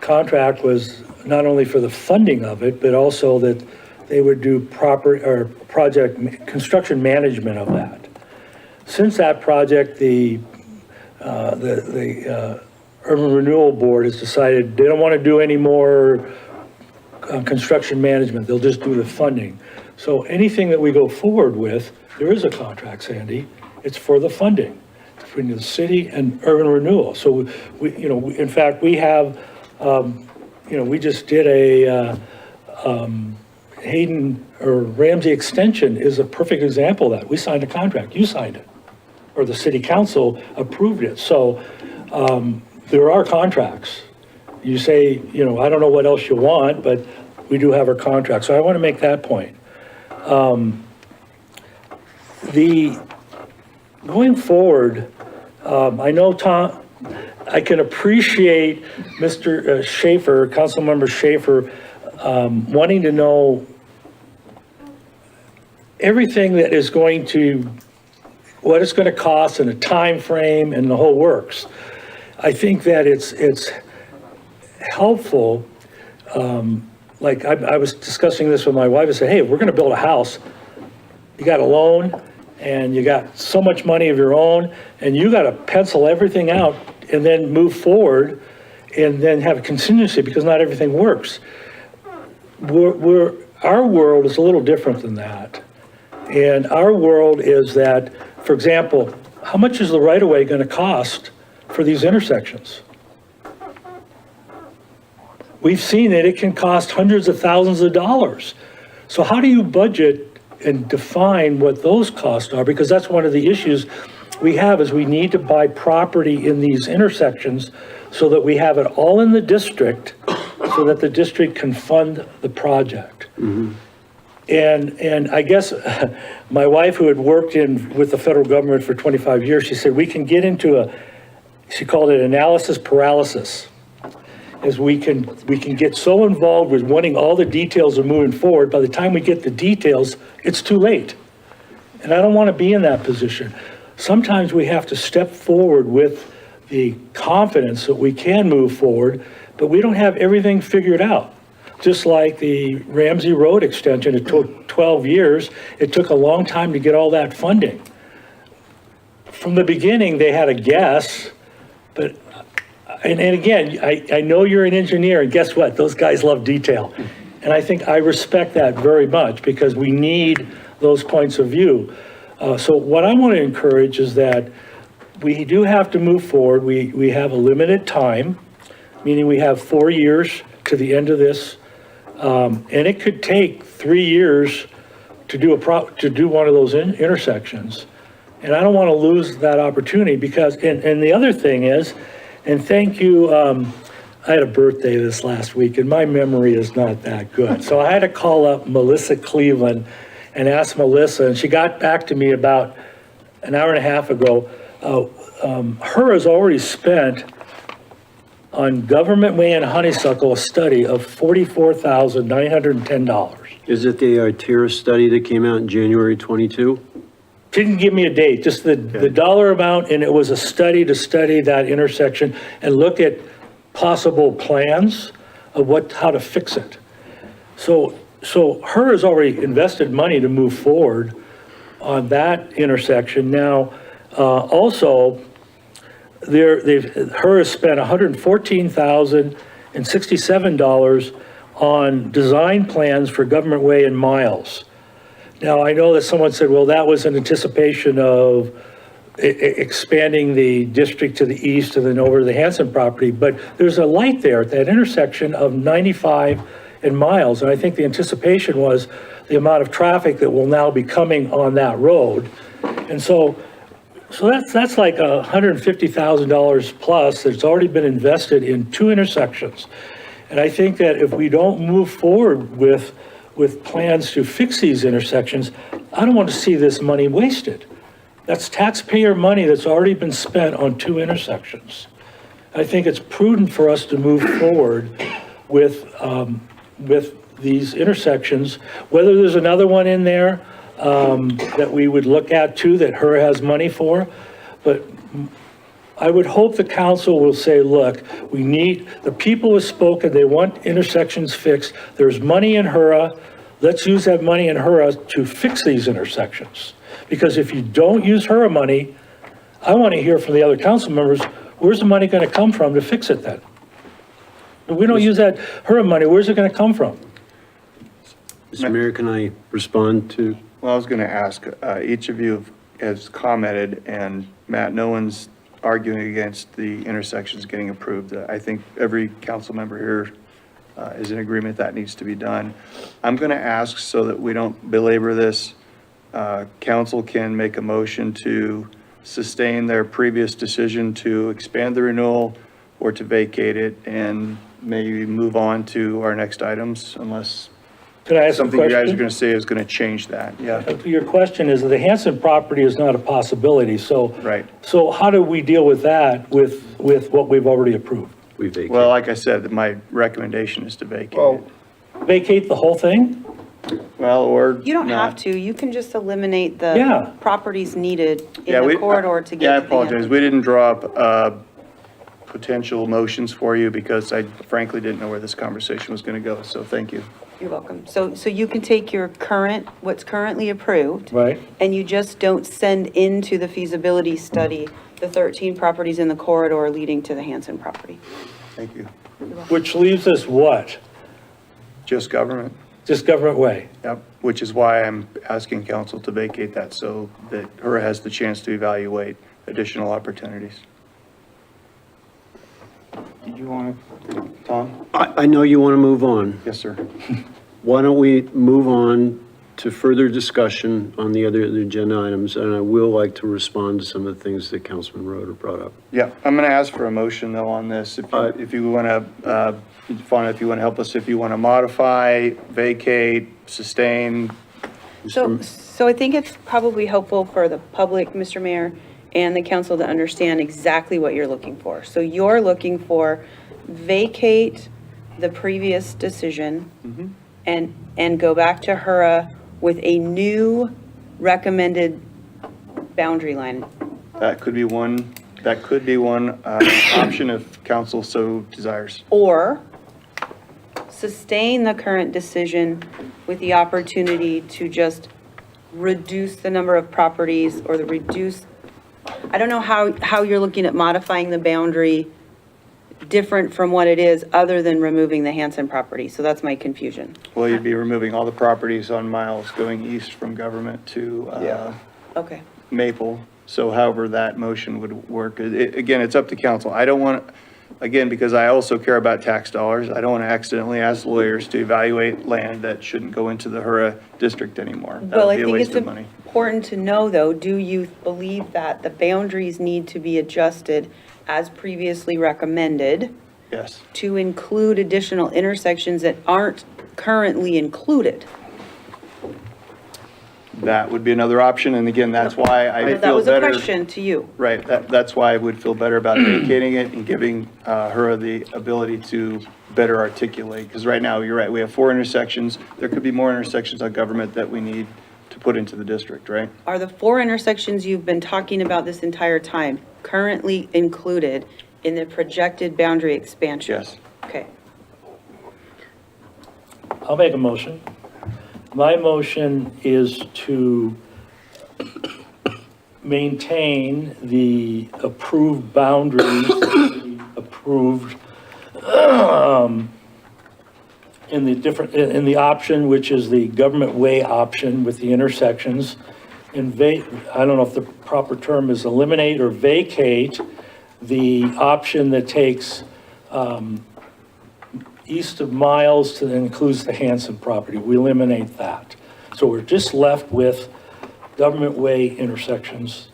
Contract was not only for the funding of it, but also that they would do construction management of that. Since that project, the Urban Renewal Board has decided they don't want to do any more construction management. They'll just do the funding. So anything that we go forward with, there is a contract, Sandy. It's for the funding between the city and urban renewal. So we, in fact, we have, we just did a Hayden or Ramsey extension is a perfect example of that. We signed a contract. You signed it, or the city council approved it. So there are contracts. You say, I don't know what else you want, but we do have our contract. So I want to make that point. Going forward, I know Tom, I can appreciate Mr. Schaefer, Councilmember Schaefer, wanting to know everything that is going to what it's gonna cost and a time frame and the whole works. I think that it's helpful, like I was discussing this with my wife, I said, hey, if we're gonna build a house, you got a loan, and you got so much money of your own, and you gotta pencil everything out and then move forward, and then have a contingency, because not everything works. Our world is a little different than that. And our world is that, for example, how much is the right-of-way gonna cost for these intersections? We've seen that it can cost hundreds of thousands of dollars. So how do you budget and define what those costs are? Because that's one of the issues we have, is we need to buy property in these intersections so that we have it all in the district, so that the district can fund the project. And I guess my wife, who had worked with the federal government for 25 years, she said, we can get into she called it analysis paralysis. Is we can get so involved with wanting all the details of moving forward, by the time we get the details, it's too late. And I don't want to be in that position. Sometimes we have to step forward with the confidence that we can move forward, but we don't have everything figured out. Just like the Ramsey Road extension, it took 12 years. It took a long time to get all that funding. From the beginning, they had a guess, but, and again, I know you're an engineer, and guess what? Those guys love detail. And I think I respect that very much, because we need those points of view. So what I want to encourage is that we do have to move forward. We have a limited time, meaning we have 4 years to the end of this. And it could take 3 years to do one of those intersections. And I don't want to lose that opportunity, because, and the other thing is, and thank you, I had a birthday this last week, and my memory is not that good. So I had to call up Melissa Cleveland and ask Melissa, and she got back to me about an hour and a half ago. Her has already spent on Government Way and Honeysuckle a study of $44,910. Is it the Arteris study that came out in January 22? Didn't give me a date, just the dollar amount, and it was a study to study that intersection and look at possible plans of how to fix it. So her has already invested money to move forward on that intersection. Now, also, her has spent $114,067 on design plans for Government Way and Miles. Now, I know that someone said, well, that was in anticipation of expanding the district to the east and then over to the Hanson property, but there's a light there at that intersection of 95 and Miles, and I think the anticipation was the amount of traffic that will now be coming on that road. And so that's like $150,000 plus that's already been invested in 2 intersections. And I think that if we don't move forward with plans to fix these intersections, I don't want to see this money wasted. That's taxpayer money that's already been spent on 2 intersections. I think it's prudent for us to move forward with these intersections, whether there's another one in there that we would look at too, that HER has money for. But I would hope the council will say, look, the people have spoken, they want intersections fixed. There's money in HERA. Let's use that money in HERA to fix these intersections. Because if you don't use HERA money, I want to hear from the other council members, where's the money going to come from to fix it then? If we don't use that HERA money, where's it going to come from? Mr. Mayor, can I respond to? Well, I was going to ask, each of you has commented, and Matt, no one's arguing against the intersections getting approved. I think every council member here is in agreement that needs to be done. I'm going to ask, so that we don't belabor this, council can make a motion to sustain their previous decision to expand the renewal or to vacate it, and maybe move on to our next items, unless Can I ask a something you guys are question? going to say is going to change that. Yeah, Your question is, the Hanson property is not a possibility, so. right. So how do we deal with that with what we've already approved? We vacate. Well, like I said, my recommendation is to vacate Well, it. Vacate the whole thing? Well, or You don't have not. to, you can just eliminate Yeah. the properties needed Yeah, in we- the corridor to Yeah, I get to the end. apologize. We didn't draw up potential motions for you because I frankly didn't know where this conversation was going to go, so thank you. You're welcome. So you can take your current, what's currently approved, Right? and you just don't send into the feasibility study the 13 properties in the corridor leading to the Hanson property. Thank you. Which leaves us what? Just government. Just Government Way. Yep, which is why I'm asking council to vacate that so that HERA has the chance to evaluate additional opportunities. Did you want to, Tom? I know you want to move on. Yes, sir. Why don't we move on to further discussion on the other agenda items? And I will like to respond to some of the things that Councilman Roeder brought up. Yeah, I'm going to ask for a motion though on this. If you want to, if you want to help us, if you want to modify, vacate, sustain. So I think it's probably helpful for the public, Mr. Mayor, and the council to understand exactly what you're looking for. So you're looking for vacate the previous decision and go back to HERA with a new recommended boundary line. That could be one option if council so desires. Or sustain the current decision with the opportunity to just reduce the number of properties or I don't know how you're looking at modifying the boundary different from what it is, other than removing the Hanson property. So that's my confusion. Well, you'd be removing all the properties on Miles going east from government to Okay. Maple. So however that motion would work, again, it's up to council. I don't want, again, because I also care about tax dollars, I don't want to accidentally ask lawyers to evaluate land that shouldn't go into the HERA district anymore. That Well, would I be a think waste it's of money. important to know, though, do you believe that the boundaries need to be adjusted as previously recommended Yes. to include additional intersections that aren't currently included? That would be another option. And again, that's why I That feel was a better. question to you. Right, that's why I would feel better about vacating it and giving HERA the ability to better articulate. Because right now, you're right, we have 4 intersections. There could be more intersections on government that we need to put into the district, right? Are the 4 intersections you've been talking about this entire time currently included in the projected boundary expansion? Yes. Okay. I'll make a motion. My motion is to maintain the approved boundaries, approved in the option, which is the Government Way option with the intersections. And I don't know if the proper term is eliminate or vacate the option that takes east of Miles to includes the Hanson property. We eliminate that. So we're just left with Government Way intersections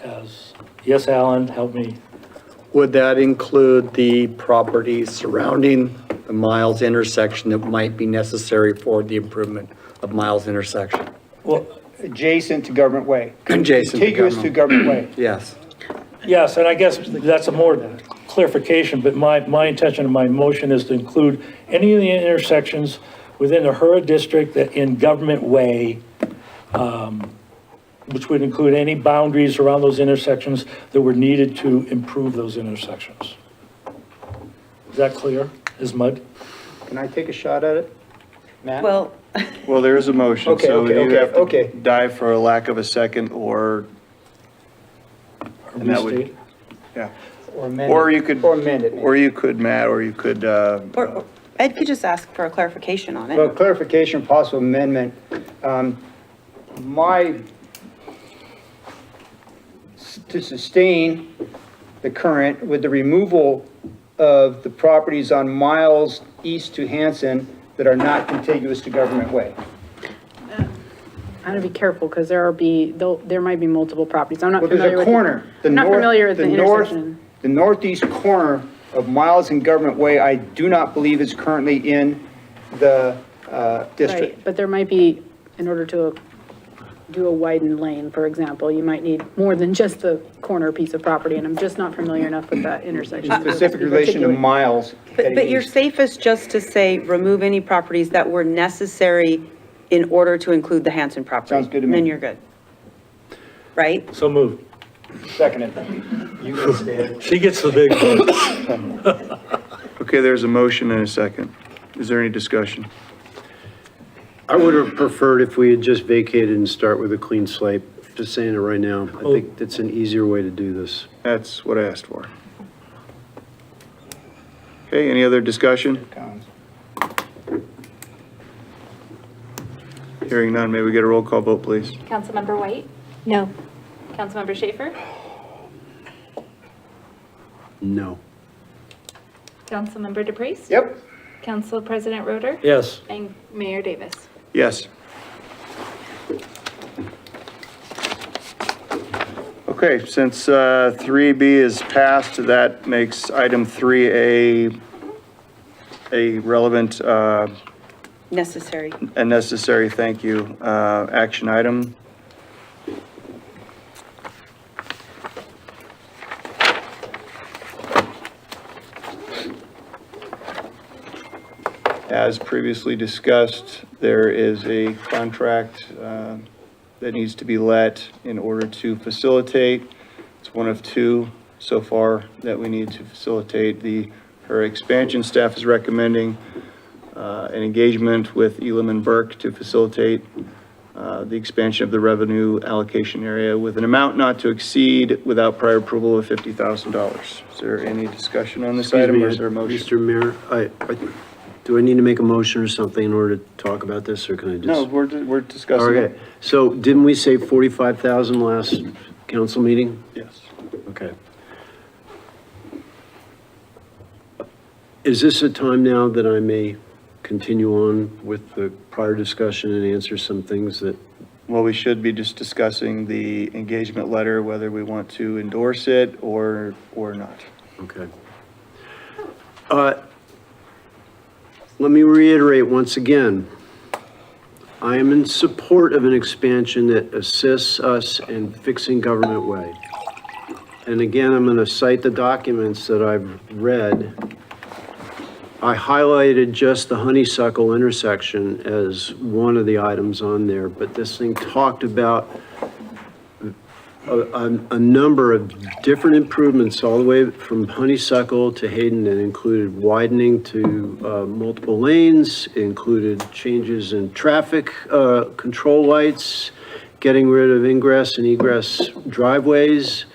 as, yes, Alan, help me. Would that include the properties surrounding the Miles intersection that might be necessary for the improvement of Miles intersection? Well, Adjacent to Government Way. Adjacent to Contiguous to Government Way. Yes. yes, and I guess that's a more clarification, but my intention of my motion is to include any of the intersections within the HERA district that in Government Way, which would include any boundaries around those intersections that were needed to improve those intersections. Is that clear as mud? Can I take a shot at it? Matt? Well, Well, there is a motion, Okay, so okay, you have okay. to dive for a lack of a second or, Or and that would, restate? yeah. Or amend it. Or you could, Or amend it. or you could, Matt, or you could, or Ed could just ask for a clarification on Well, it. clarification, possible amendment. To sustain the current with the removal of the properties on Miles east to Hanson that are not contiguous to Government Way. I'm gonna be careful, because there might be multiple properties. I'm not Well, familiar there's with. a corner. I'm not familiar with the intersection. The northeast corner of Miles and Government Way, I do not believe is currently in the district. Right, but there might be, in order to do a widened lane, for example, you might need more than just the corner piece of property, and I'm just not familiar enough with that intersection. Specific relation to Miles. But you're safest just to say, remove any properties that were necessary in order to include the Hanson property. Sounds good to me. Then you're good. Right? So moved. Seconded. She gets the big one. Okay, there's a motion and a second. Is there any discussion? I would have preferred if we had just vacated and start with a clean slate. Just saying it right now. I think that's an easier way to do this. That's what I asked for. Okay, any other discussion? Hearing none, may we get a roll call vote, please? Councilmember White? No. Councilmember Schaefer? No. Councilmember DePriest? Yep. Council President Roder? Yes. And Mayor Davis? Yes. Okay, since 3B is passed, that makes item 3A a relevant Necessary. and necessary, thank you, action item. As previously discussed, there is a contract that needs to be let in order to facilitate. It's one of two so far that we need to facilitate. Her expansion staff is recommending an engagement with Elam and Burke to facilitate the expansion of the revenue allocation area with an amount not to exceed without prior approval of $50,000. Is there any discussion on this item or is there a motion? Mr. Mayor, do I need to make a motion or something in order to talk about this, or can I just? No, we're discussing Okay, it. so didn't we say 45,000 last council meeting? Yes. Okay. Is this a time now that I may continue on with the prior discussion and answer some things that, Well, we should be just discussing the engagement letter, whether we want to endorse it or not. okay. Let me reiterate once again, I am in support of an expansion that assists us in fixing Government Way. And again, I'm going to cite the documents that I've read. I highlighted just the Honeysuckle intersection as one of the items on there, but this thing talked about a number of different improvements all the way from Honeysuckle to Hayden that included widening to multiple lanes, included changes in traffic control lights, getting rid of ingress and egress driveways,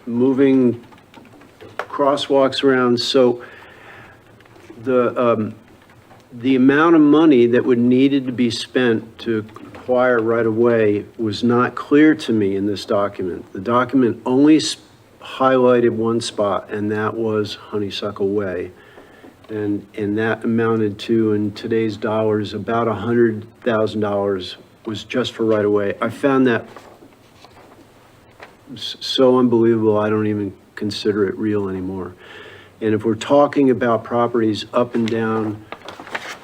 moving crosswalks around. So the amount of money that would needed to be spent to acquire right away was not clear to me in this document. The document only highlighted one spot, and that was Honeysuckle Way. And that amounted to, in today's dollars, about $100,000 was just for right away. I found that so unbelievable, I don't even consider it real anymore. And if we're talking about properties up and down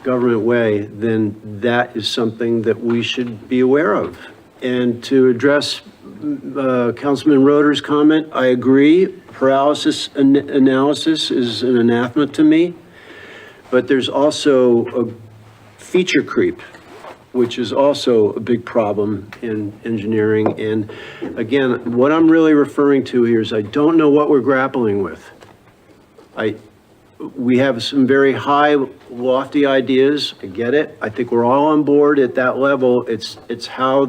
Government Way, then that is something that we should be aware of. And to address Councilman Roder's comment, I agree, paralysis analysis is an anathema to me, but there's also a feature creep, which is also a big problem in engineering. And again, what I'm really referring to here is I don't know what we're grappling with. We have some very high, lofty ideas. I get it. I think we're all on board at that level. It's how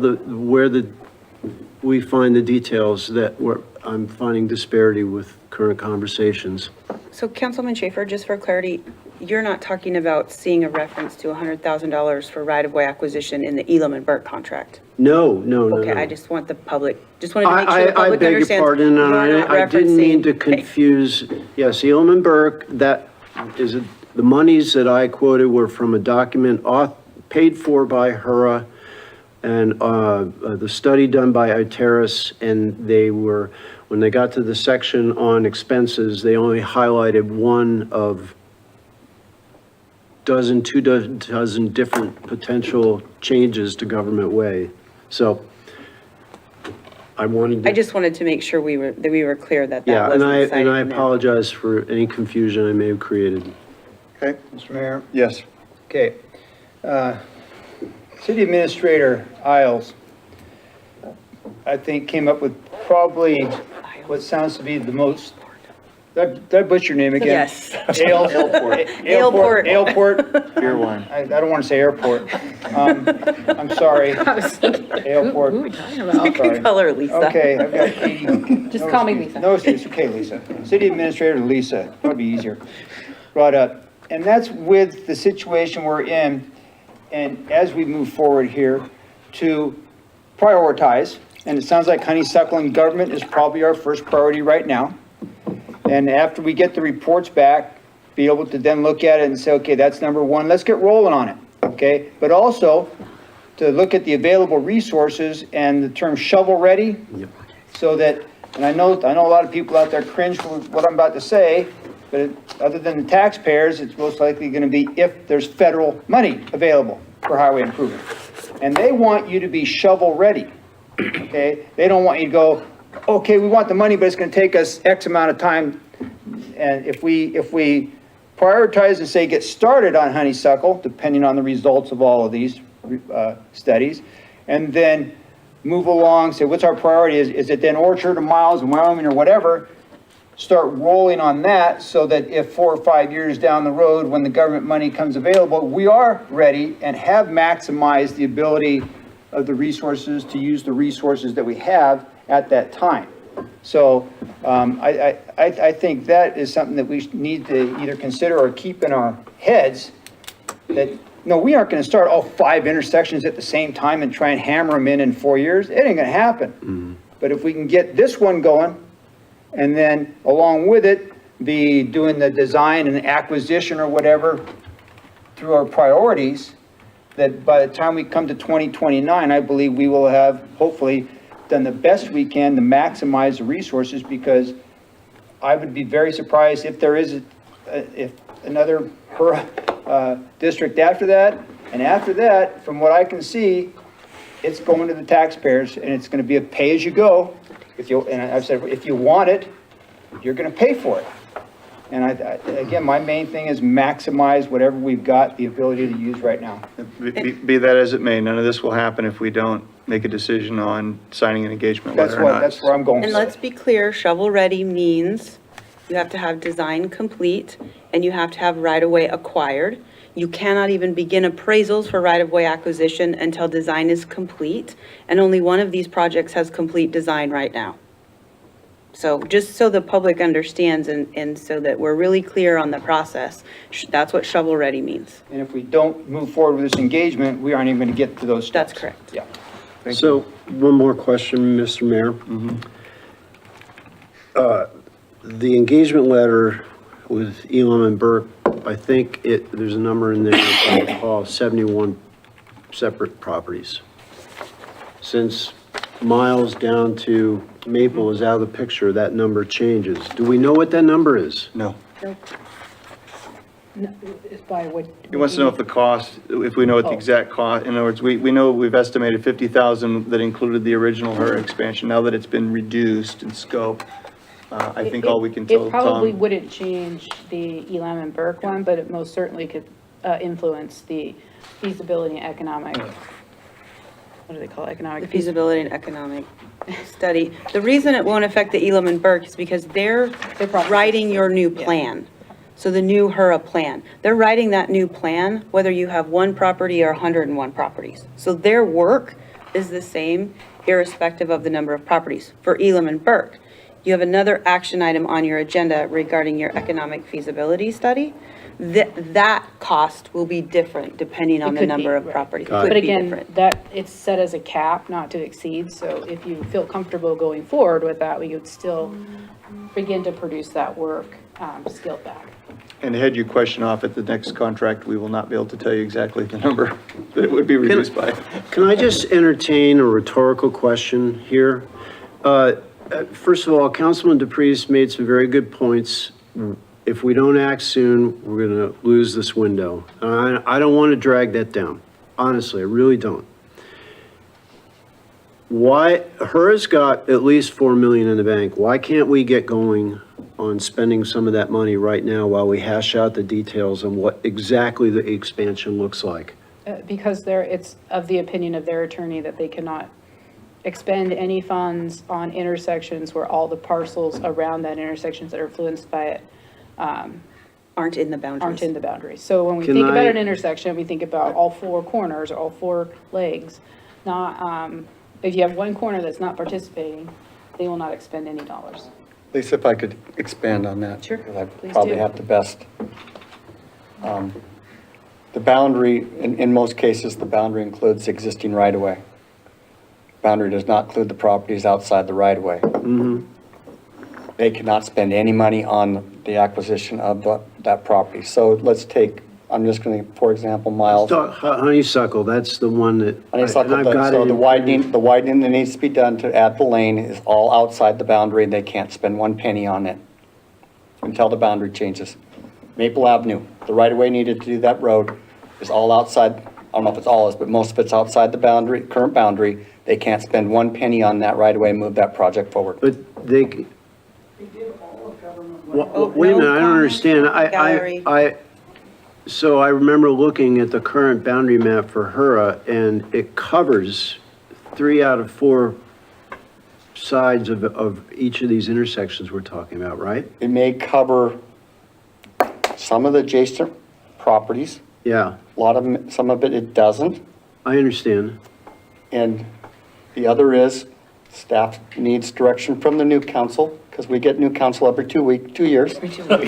we find the details that I'm finding disparity with current conversations. So Councilman Schaefer, just for clarity, you're not talking about seeing a reference to $100,000 for right-of-way acquisition in the Elam and Burke contract? No. Okay, I just want the public, just wanted to make sure the I public beg your understands. pardon, and you're not I didn't mean to referencing- confuse. Yes, Elam and Burke, that is, the monies that I quoted were from a document paid for by HURA and the study done by Iteris, and they were, when they got to the section on expenses, they only highlighted one of two dozen different potential changes to Government Way. So I just wanted to make sure that we were clear that that yeah, wasn't cited and I in there. apologize for any confusion I may have created. Okay, Mr. Mayor? yes. Okay. City Administrator Isles, I think, came up with probably what sounds to be the most, did I butcher your name again? Yes. Airport. Beer wine. I don't want to say airport. I'm sorry. Airport. Who are we talking about? You can call her Lisa. Okay, I've got Katie. Just No call me excuse- Lisa. No, it's okay, Lisa. City Administrator Lisa, probably easier, brought up. And that's with the situation we're in, and as we move forward here, to prioritize, and it sounds like honeysuckle and government is probably our first priority right now. And after we get the reports back, be able to then look at it and say, okay, that's number one, let's get rolling on it, okay? But also, to look at the available resources and the term shovel-ready, so that, and I know a lot of people out there cringe for what I'm about to say, but other than the taxpayers, it's most likely gonna be if there's federal money available for highway improvement. And they want you to be shovel-ready, okay? They don't want you to go, okay, we want the money, but it's gonna take us X amount of time. And if we prioritize and say, get started on honeysuckle, depending on the results of all of these studies, and then move along, say, what's our priority? Is it then Orchard or Miles and Wyoming or whatever? Start rolling on that so that if 4 or 5 years down the road, when the government money comes available, we are ready and have maximized the ability of the resources to use the resources that we have at that time. So I think that is something that we need to either consider or keep in our heads, that, no, we aren't going to start all 5 intersections at the same time and try and hammer them in 4 years. It ain't going to happen. But if we can get this one going, and then along with it, be doing the design and acquisition or whatever through our priorities, that by the time we come to 2029, I believe we will have hopefully done the best we can to maximize the resources, because I would be very surprised if there is, if another district after that, and after that, from what I can see, it's going to the taxpayers, and it's gonna be a pay-as-you-go. If you, and I've said, if you want it, you're gonna pay for it. And again, my main thing is maximize whatever we've got the ability to use right now. Be that as it may, none of this will happen if we don't make a decision on signing an engagement letter or not. That's where I'm going. And let's be clear, shovel-ready means you have to have design complete and you have to have right-of-way acquired. You cannot even begin appraisals for right-of-way acquisition until design is complete, and only one of these projects has complete design right now. So just so the public understands and so that we're really clear on the process, that's what shovel-ready means. And if we don't move forward with this engagement, we aren't even going to get to those steps. That's correct. Yeah. So, one more question, Mr. Mayor. The engagement letter with Elam and Burke, I think there's a number in there, if I recall, 71 separate properties. Since Miles down to Maple is out of the picture, that number changes. Do we know what that number is? No. No, it's by what? He wants to know if the cost, if we know what the exact cost, in other words, we know we've estimated 50,000 that included the original HER expansion. Now that it's been reduced in scope, I think all we can tell It probably Tom. wouldn't change the Elam and Burke one, but it most certainly could influence the feasibility and economic, what do they call it, The economic? feasibility and economic study. The reason it won't affect the Elam and Burke is because they're probably- writing your new plan. So the new HERA plan, they're writing that new plan, whether you have 1 property or 101 properties. So their work is the same irrespective of the number of properties. For Elam and Burke, you have another action item on your agenda regarding your economic feasibility study. That cost will be different depending on It the could number be, of right. properties. Got Could But be again, different. that, it's set as a cap, not to exceed, so if you feel comfortable going forward with that, we would still begin to produce that work, scaled back. And to head your question off at the next contract, we will not be able to tell you exactly the number that it would be reduced by. Can I just entertain a rhetorical question here? First of all, Councilman DePriest made some very good points. If we don't act soon, we're going to lose this window. I don't want to drag that down. Honestly, I really don't. Why, HER's got at least 4 million in the bank. Why can't we get going on spending some of that money right now while we hash out the details on what exactly the expansion looks like? Because it's of the opinion of their attorney that they cannot expend any funds on intersections where all the parcels around that intersections that are influenced by it Aren't in the boundaries. aren't in the boundary. So when we Can think about I- an intersection, we think about all four corners or all four legs. Not, if you have one corner that's not participating, they will not expend any dollars. Lisa, if I could expand on that. Sure. Because I Please probably do. have the best. The boundary, in most cases, the boundary includes existing right-of-way. Boundary does not include the properties outside the right-of-way. They cannot spend any money on the acquisition of that property. So let's take, I'm just going to, for example, Miles. Honeysuckle, that's the one that. Honeysuckle, and I've got so it the in- widening that needs to be done to add the lane is all outside the boundary, and they can't spend one penny on it until the boundary changes. Maple Avenue, the right-of-way needed to do that road is all outside, I don't know if it's all is, but most of it's outside the boundary, current boundary. They can't spend one penny on that right-of-way and move that project forward. But they. Wait a minute, I don't understand. Gallery. So I remember looking at the current boundary map for Hura, and it covers 3 out of 4 sides of each of these intersections we're talking about, right? It may cover some of the adjacent properties, Yeah, a lot of them, some of it doesn't. I understand. And the other is, staff needs direction from the new council, because we get new council every 2 years. Seems like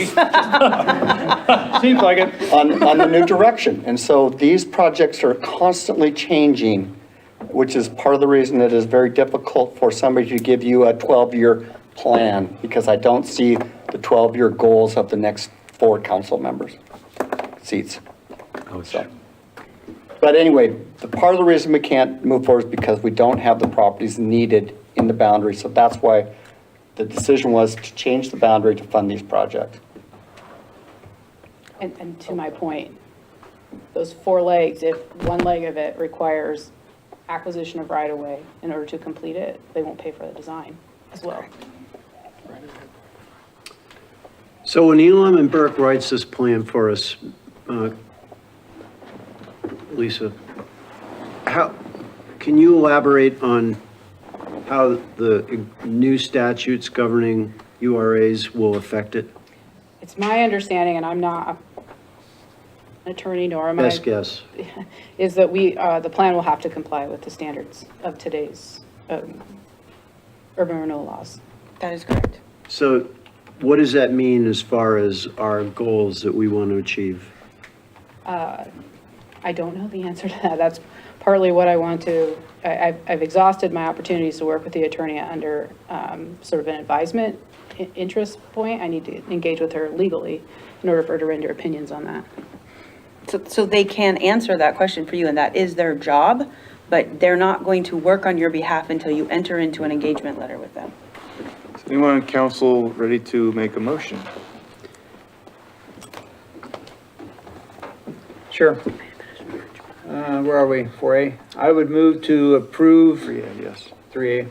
it. On the new direction. And so these projects are constantly changing, which is part of the reason it is very difficult for somebody to give you a 12-year plan, because I don't see the 12-year goals of the next 4 council members, seats. So, but anyway, the part of the reason we can't move forward is because we don't have the properties needed in the boundary. So that's why the decision was to change the boundary to fund these projects. And to my point, those 4 legs, if one leg of it requires acquisition of right-of-way in order to complete it, they won't pay for the design as well. So when Elam and Burke writes this plan for us, Lisa, can you elaborate on how the new statutes governing URAs will affect it? It's my understanding, and I'm not an attorney nor am I. Best guess. Is that the plan will have to comply with the standards of today's urban renewal laws. That is correct. So what does that mean as far as our goals that we want to achieve? I don't know the answer to that. That's partly what I want to, I've exhausted my opportunities to work with the attorney under sort of an advisement interest point. I need to engage with her legally in order for her to render opinions on that. So they can answer that question for you, and that is their job, but they're not going to work on your behalf until you enter into an engagement letter with them. Is anyone on council ready to make a motion? Sure. Where are we? 4A? I would move to approve. 3A, yes. 3A.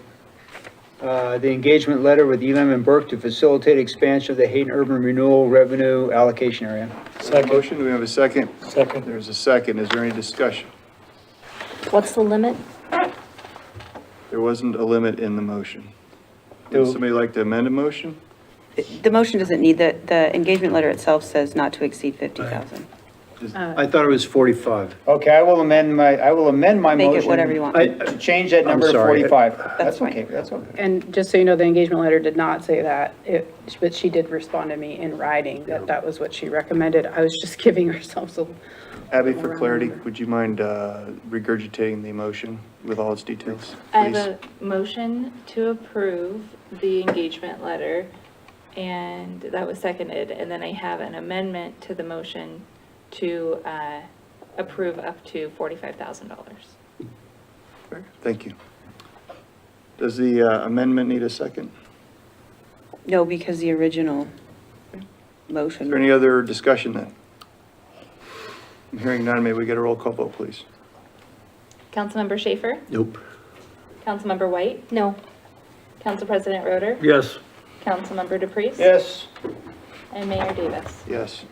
The engagement letter with Elam and Burke to facilitate expansion of the Hayden Urban Renewal Revenue Allocation Area. Second. Motion, do we have a second? Second. There's a second. Is there any discussion? What's the limit? There wasn't a limit in the motion. Would somebody like to amend a motion? The motion doesn't need, the engagement letter itself says not to exceed 50,000. I thought it was 45. Okay, I will amend my motion. Make it whatever you want. To change that number to sorry. 45. That's fine. okay, that's okay. And just so you know, the engagement letter did not say that, but she did respond to me in writing that that was what she recommended. I was just giving ourselves a. Abby, for clarity, would you mind regurgitating the motion with all its details? I have please? a motion to approve the engagement letter, and that was seconded. And then I have an amendment to the motion to approve up to $45,000. Thank you. Does the amendment need a second? No, because the original motion. Is there any other discussion then? I'm hearing none. May we get a roll call vote, please? Councilmember Schaefer? Nope. Councilmember White? No. Council President Roder? Yes. Councilmember DePreez? Yes. And Mayor Davis? Yes.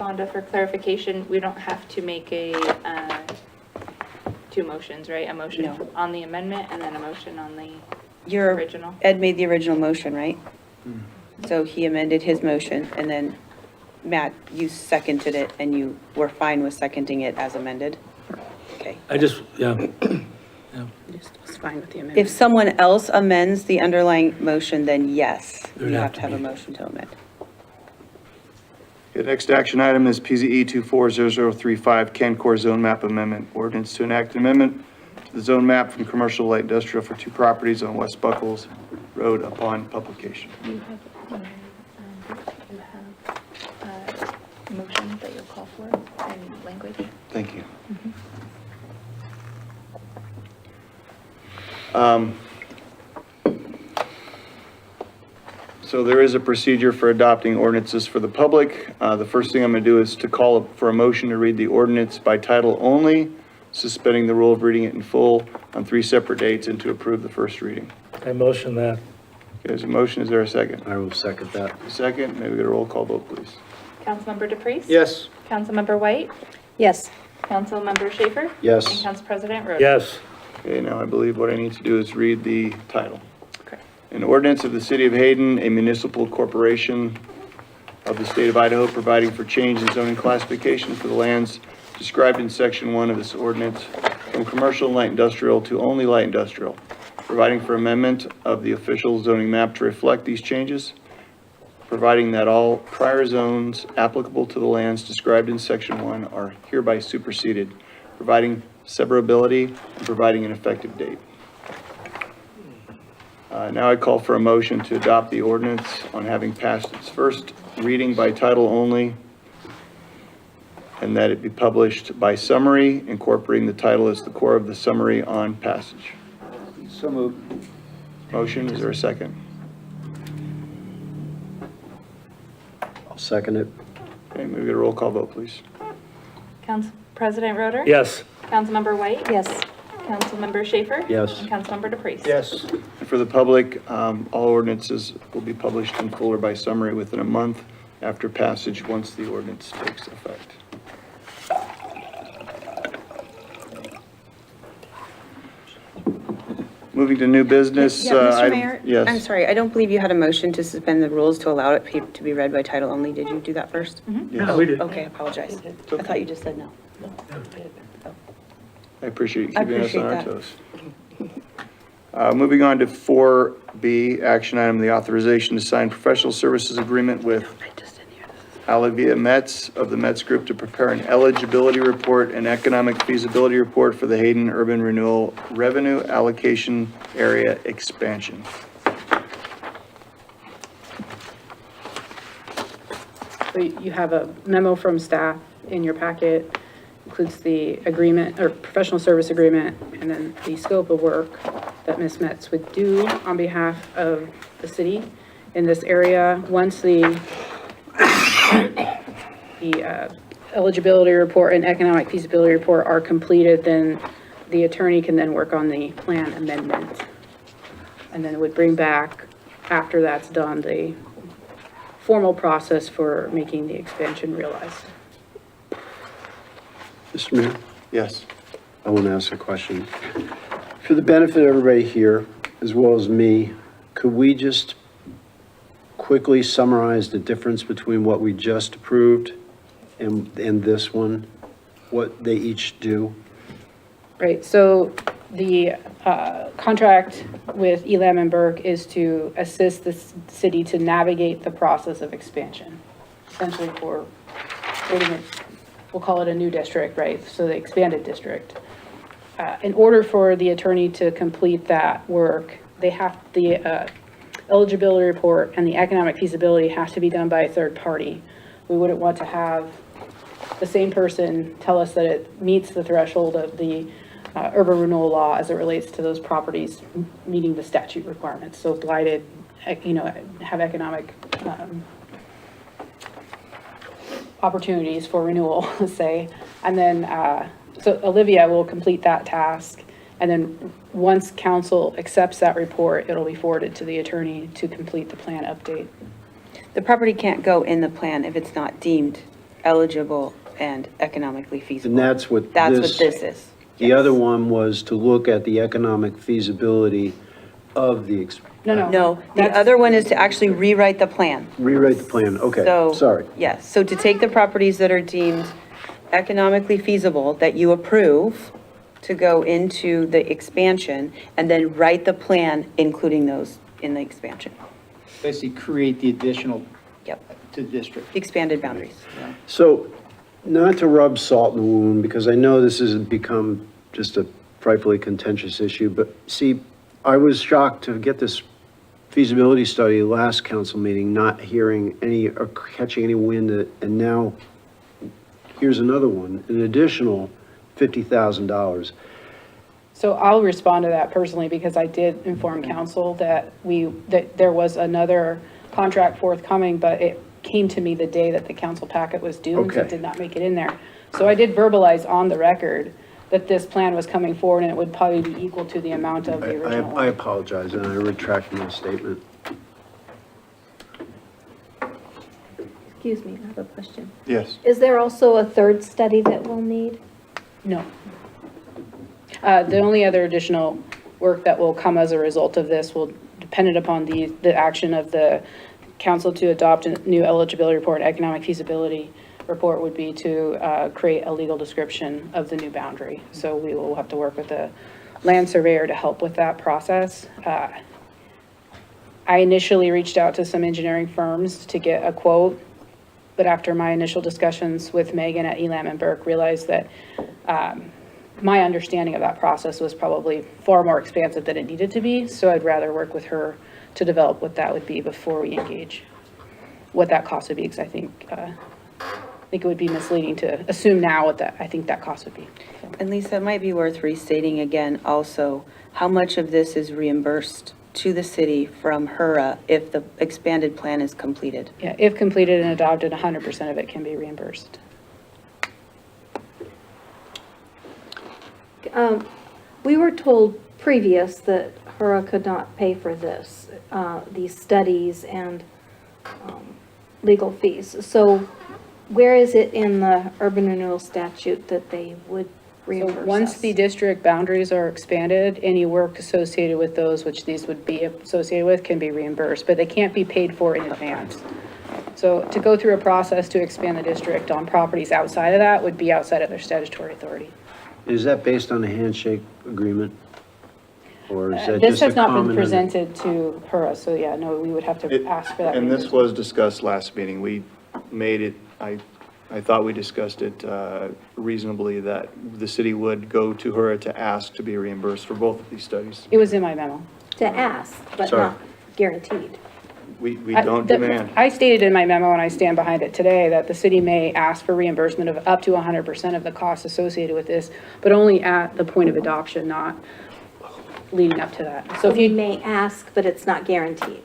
Shonda, for clarification, we don't have to make two motions, right? A motion No. on the amendment and then a motion on the Your, original? Ed made the original motion, right? So he amended his motion, and then Matt, you seconded it, and you were fine with seconding it as amended? Okay. I just, yeah, It's fine with the amendment. If someone else amends the underlying motion, then yes, There'd you have have to to have a be. motion to amend. The next action item is PZE 240035, Cancor Zone Map Amendment. Ordinance to enact an amendment to the zone map from commercial light industrial for two properties on West Buckles Road upon publication. You have a motion that you'll call for in language. Thank you. So there is a procedure for adopting ordinances for the public. The first thing I'm going to do is to call for a motion to read the ordinance by title only, suspending the rule of reading it in full on 3 separate dates, and to approve the first reading. I motion that. Okay, there's a motion. Is there a second? I will second that. A second. May we get a roll call vote, please? Councilmember DePreez? Yes. Councilmember White? Yes. Councilmember Schaefer? Yes. And Council President Roder? Yes. Okay, now I believe what I need to do is read the title. Okay. An ordinance of the City of Hayden, a municipal corporation of the state of Idaho, providing for change in zoning classification for the lands described in section 1 of this ordinance from commercial and light industrial to only light industrial, providing for amendment of the official zoning map to reflect these changes, providing that all prior zones applicable to the lands described in section 1 are hereby superseded, providing severability, and providing an effective date. Now I call for a motion to adopt the ordinance on having passed its first reading by title only, and that it be published by summary, incorporating the title as the core of the summary on passage. So moved. Motion, is there a second? I'll second it. Okay, may we get a roll call vote, please? Council President Roder? Yes. Councilmember White? Yes. Councilmember Schaefer? Yes. And Councilmember DePreez? Yes. And for the public, all ordinances will be published in full or by summary within a month after passage, once the ordinance takes effect. Moving to new business. Yeah, Mr. item- Mayor? Yes. I'm sorry, I don't believe you had a motion to suspend the rules to allow it to be read by title only. Did you do that first? Yes. No, we did. Okay, I apologize. I thought you just said no. I appreciate you I keeping us on our appreciate toes. Moving on to 4B, action item, the authorization to sign professional services agreement with Olivia Metz of the Metz Group to prepare an eligibility report and economic feasibility report for the Hayden Urban Renewal Revenue Allocation Area Expansion. So you have a memo from staff in your packet, includes the agreement, or professional service agreement, and then the scope of work that Ms. Metz would do on behalf of the city in this area. Once the eligibility report and economic feasibility report are completed, then the attorney can then work on the plan amendment. And then it would bring back, after that's done, the formal process for making the expansion realized. Mr. Mayor, Yes. I want to ask a question. For the benefit of everybody here, as well as me, could we just quickly summarize the difference between what we just approved and this one, what they each do? Right, so the contract with Elam and Burke is to assist the city to navigate the process of expansion, essentially for creating a, we'll call it a new district, right? So the expanded district. In order for the attorney to complete that work, they have, the eligibility report and the economic feasibility has to be done by a third party. We wouldn't want to have the same person tell us that it meets the threshold of the urban renewal law as it relates to those properties meeting the statute requirements. So blighted, you know, have economic opportunities for renewal, say. And then, so Olivia will complete that task. And then once council accepts that report, it'll be forwarded to the attorney to complete the plan update. The property can't go in the plan if it's not deemed eligible and economically feasible. And that's what That's what this is. The other one was to look at the economic feasibility of the, No, the other one is to actually rewrite the plan. rewrite the plan, okay, So, sorry. yes, so to take the properties that are deemed economically feasible, that you approve to go into the expansion, and then write the plan, including those in the expansion. Basically create the additional Yep, to the district. expanded boundaries. So, not to rub salt in the wound, because I know this has become just a frightfully contentious issue, but see, I was shocked to get this feasibility study last council meeting, not hearing any, or catching any wind, and now here's another one, an additional $50,000. So I'll respond to that personally, because I did inform council that that there was another contract forthcoming, but it came to me the day that the council packet was due, and so Okay. it did not make it in there. So I did verbalize on the record that this plan was coming forward, and it would probably be equal to the amount of the original I one. apologize, and I retract my statement. Excuse me, I have a question. Yes. Is there also a third study that we'll need? No. The only other additional work that will come as a result of this will, dependent upon the action of the council to adopt a new eligibility report, economic feasibility report, would be to create a legal description of the new boundary. So we will have to work with the land surveyor to help with that process. I initially reached out to some engineering firms to get a quote, but after my initial discussions with Megan at Elam and Burke, realized that my understanding of that process was probably far more expansive than it needed to be, so I'd rather work with her to develop what that would be before we engage, what that cost would be, because I think it would be misleading to assume now what I think that cost would be. So. And Lisa, it might be worth restating again also, how much of this is reimbursed to the city from HERA if the expanded plan is completed? Yeah, if completed and adopted, 100% of it can be reimbursed. We were told previous that HERA could not pay for this, these studies and legal fees. So where is it in the urban renewal statute that they would reimburse So us? once the district boundaries are expanded, any work associated with those, which these would be associated with, can be reimbursed, but they can't be paid for in advance. So to go through a process to expand the district on properties outside of that would be outside of their statutory authority. Is that based on a handshake agreement? Or is that This just a has not been common? presented to HERA, so yeah, no, we would have to ask for that. And this reimbursement. was discussed last meeting. We made it, I thought we discussed it reasonably that the city would go to her to ask to be reimbursed for both of these studies. It was in my memo. To ask, but Sorry. not guaranteed. We don't demand. I stated in my memo, and I stand behind it today, that the city may ask for reimbursement of up to 100% of the costs associated with this, but only at the point of adoption, not leading up to that. So So if we you, may ask, but it's not guaranteed.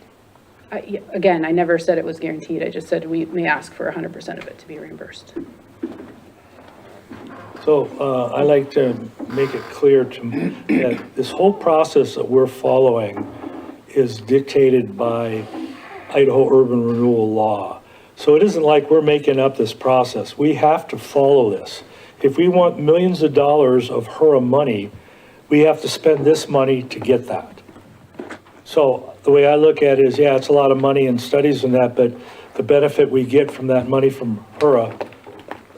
again, I never said it was guaranteed, I just said we may ask for 100% of it to be reimbursed. So I like to make it clear to me that this whole process that we're following is dictated by Idaho urban renewal law. So it isn't like we're making up this process. We have to follow this. If we want millions of dollars of HERA money, we have to spend this money to get that. So the way I look at it is, yeah, it's a lot of money and studies and that, but the benefit we get from that money from HERA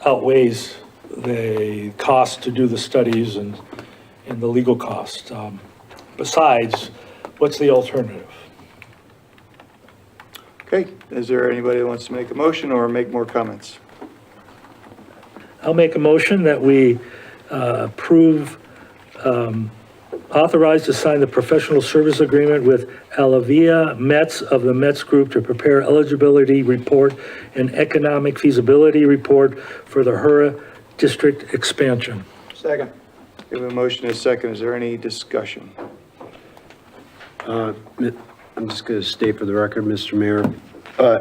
outweighs the cost to do the studies and the legal cost. Besides, what's the alternative? Okay, is there anybody who wants to make a motion or make more comments? I'll make a motion that we authorize to sign the professional service agreement with Alavia Metz of the Metz Group to prepare eligibility report and economic feasibility report for the HERA district expansion. Second. We have a motion and a second. Is there any discussion? I'm just going to state for the record, Mr. Mayor,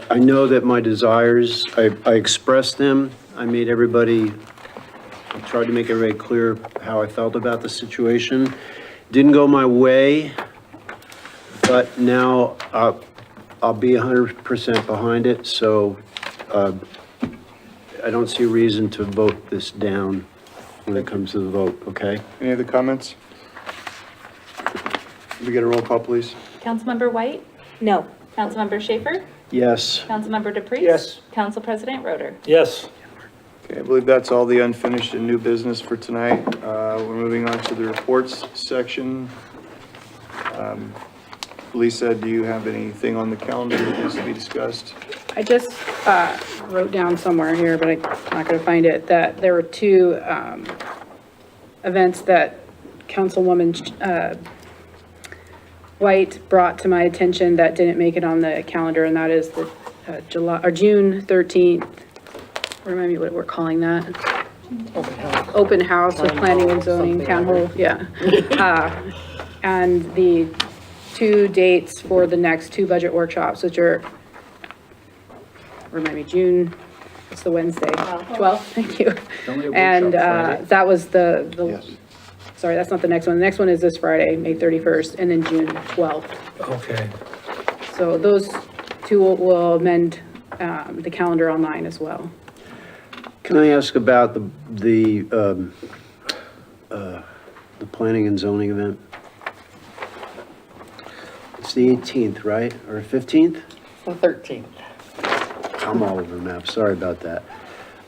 I know that my desires, I expressed them. I made everybody, I tried to make everybody clear how I felt about the situation. Didn't go my way, but now I'll be 100% behind it. So I don't see a reason to vote this down when it comes to the vote, okay? Any other comments? Can we get a roll call, please? Councilmember White? No. Councilmember Schaefer? Yes. Councilmember DePreez? Yes. Council President Roder? Yes. Okay, I believe that's all the unfinished and new business for tonight. We're moving on to the reports section. Lisa, do you have anything on the calendar that needs to be discussed? I just wrote down somewhere here, but I'm not going to find it, that there were two events that Councilwoman White brought to my attention that didn't make it on the calendar, and that is the June 13th. Remind me what we're calling that? Open house with planning and zoning, town hall, yeah. And the two dates for the next two budget workshops, which are, remind me, June, it's the Wednesday, 12th, thank you. And that was Yes. sorry, that's not the next one. The next one is this Friday, May 31st, and then June 12th. Okay. So those two will amend the calendar online as well. Can I ask about the planning and zoning event? It's the 18th, right? Or 15th? The 13th. I'm all over the map, sorry about that.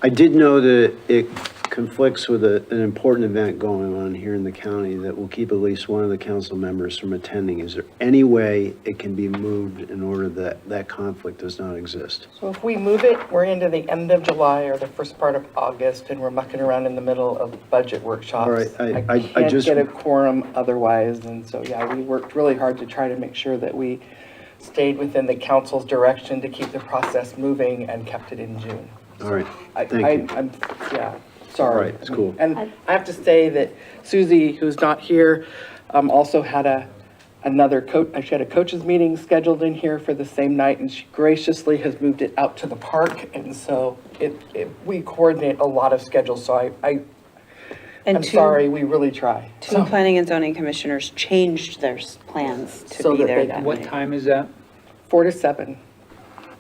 I did know that it conflicts with an important event going on here in the county that will keep at least one of the council members from attending. Is there any way it can be moved in order that that conflict does not exist? So if we move it, we're into the end of July or the first part of August, and we're mucking around in the middle of budget workshops. All right, I I can't just- get a quorum otherwise, and so, yeah, we worked really hard to try to make sure that we stayed within the council's direction to keep the process moving and kept it in June. All right, I- thank you. I'm, yeah, sorry. All right, it's cool. And I have to say that Susie, who's not here, also had another coach, she had a coaches meeting scheduled in here for the same night, and she graciously has moved it out to the park, and so we coordinate a lot of schedules, so And I'm two- sorry, we really try. Two planning and zoning commissioners changed their plans to So be that there they- that What night. time is that? 4 to 7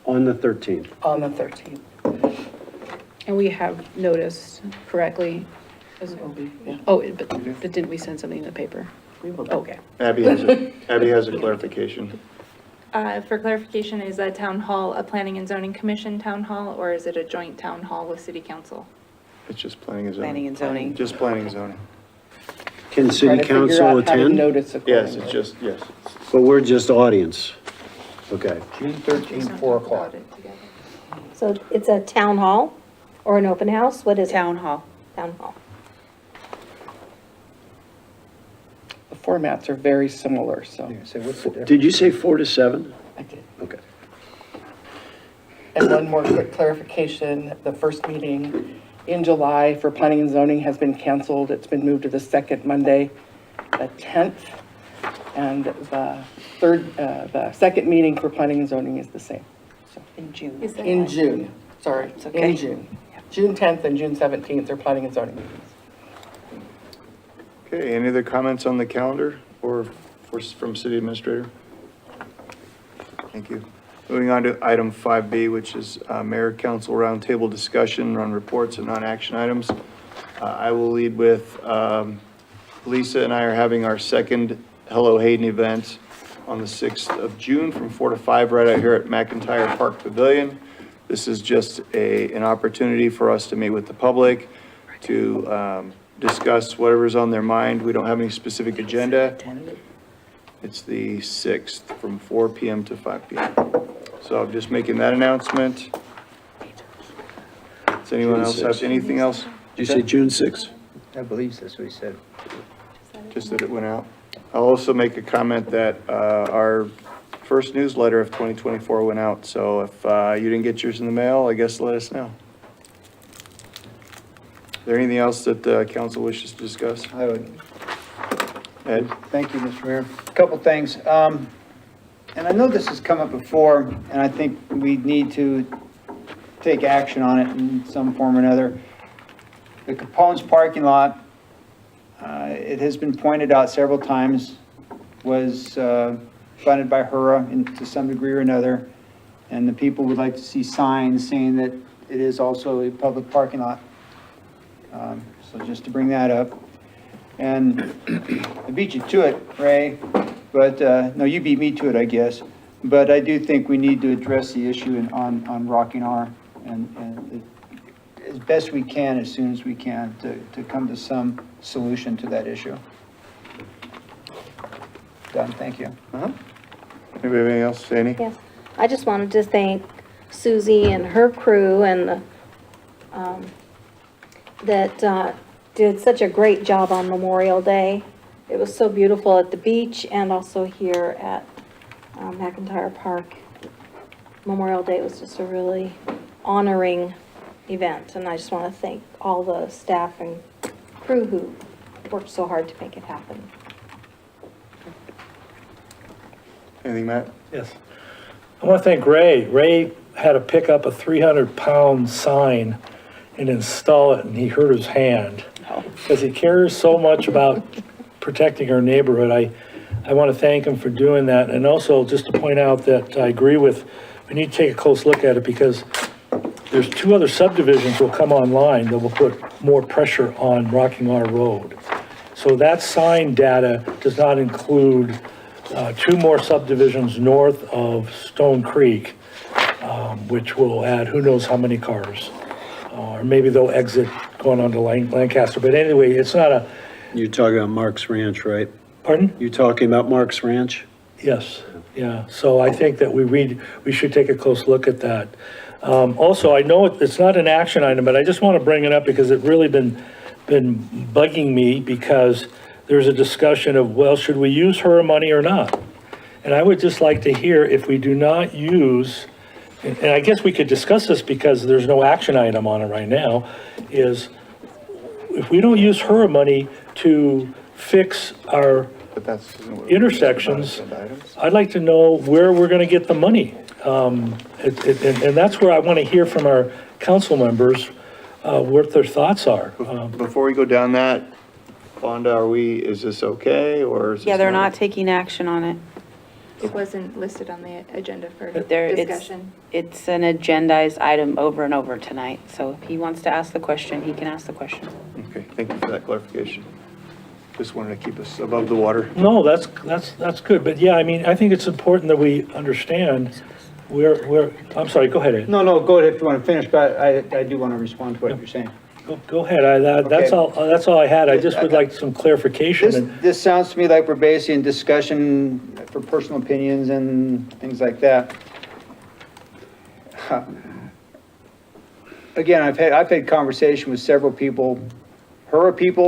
On the 13th. on the 13th. And we have noticed correctly. Yeah. Oh, but didn't we send something in the paper? We will. Okay. Abby has a clarification. For clarification, is that town hall a planning and zoning commission town hall, or is it a joint town hall with city council? It's just planning and zoning. Planning and zoning. Just planning and zoning. Can Trying city to figure council out how to attend? notice Yes, accordingly. it's just, yes. But we're just audience. Okay. June 13th, 4 o'clock. So it's a town hall or an open house? What is it? Town hall. Town hall. The formats are very similar, so So what's the difference? Did you say 4 to 7? I did. Okay. And one more quick clarification, the first meeting in July for planning and zoning has been canceled. It's been moved to the second Monday, the 10th. And the second meeting for planning and zoning is the same. So In June. Is that- in June, sorry, It's okay. in June. June 10th and June 17th are planning and zoning meetings. Okay, any other comments on the calendar or from city administrator? Thank you. Moving on to item 5B, which is mayor council roundtable discussion on reports and non-action items. I will lead with, Lisa and I are having our second Hello Hayden event on the 6th of June from 4 to 5 right out here at McIntyre Park Pavilion. This is just an opportunity for us to meet with the public, to discuss whatever's on their mind. We don't have any specific agenda. It's the 6th from 4 PM to 5 PM. So I'm just making that announcement. Does anyone else have anything else? Did you say June 6th? I believe that's what he said. Just that it went out. I'll also make a comment that our first newsletter of 2024 went out. So if you didn't get yours in the mail, I guess let us know. Is there anything else that council wishes to discuss? I would, Ed? thank you, Mr. Mayor. A couple things. And I know this has come up before, and I think we need to take action on it in some form or another. The Capone's parking lot, it has been pointed out several times, was funded by HURA to some degree or another. And the people would like to see signs saying that it is also a public parking lot. So just to bring that up. And I beat you to it, Ray, but, no, you beat me to it, I guess. But I do think we need to address the issue on Rocking R and as best we can, as soon as we can, to come to some solution to that issue. Done, thank you. Anybody have anything else, Sandy? Yes, I just wanted to thank Susie and her crew and that did such a great job on Memorial Day. It was so beautiful at the beach and also here at McIntyre Park. Memorial Day was just a really honoring event, and I just want to thank all the staff and crew who worked so hard to make it happen. Anything, Matt? Yes. I want to thank Ray. Ray had to pick up a 300-pound sign and install it, and he hurt his hand because he cares so much about protecting our neighborhood. I want to thank him for doing that. And also just to point out that I agree with, we need to take a close look at it because there's 2 other subdivisions will come online that will put more pressure on Rocking R Road. So that sign data does not include 2 more subdivisions north of Stone Creek, which will add who knows how many cars. Or maybe they'll exit going on to Lancaster. But anyway, it's not a, You're talking about Mark's Ranch, right? pardon? You're talking about Mark's Ranch? Yes, yeah. So I think that we should take a close look at that. Also, I know it's not an action item, but I just want to bring it up because it really been bugging me because there's a discussion of, well, should we use her money or not? And I would just like to hear if we do not use, and I guess we could discuss this because there's no action item on it right now, is if we don't use her money to fix our But that's intersections, I'd like to know where we're going to get the money. And that's where I want to hear from our council members what their thoughts are. Before we go down that, Fonda, is this okay, or is this Yeah, they're not taking action on it. It wasn't listed on the agenda for It's discussion. an agendized item over and over tonight. So if he wants to ask the question, he can ask the question. Okay, thank you for that clarification. Just wanted to keep us above the water. No, that's good. But yeah, I mean, I think it's important that we understand where, I'm sorry, go ahead, Ed. No, go ahead if you want to finish, but I do want to respond to what you're saying. Go ahead. That's all I had. I just would like some clarification. This sounds to me like we're basically in discussion for personal opinions and things like that. Again, I've had conversation with several people,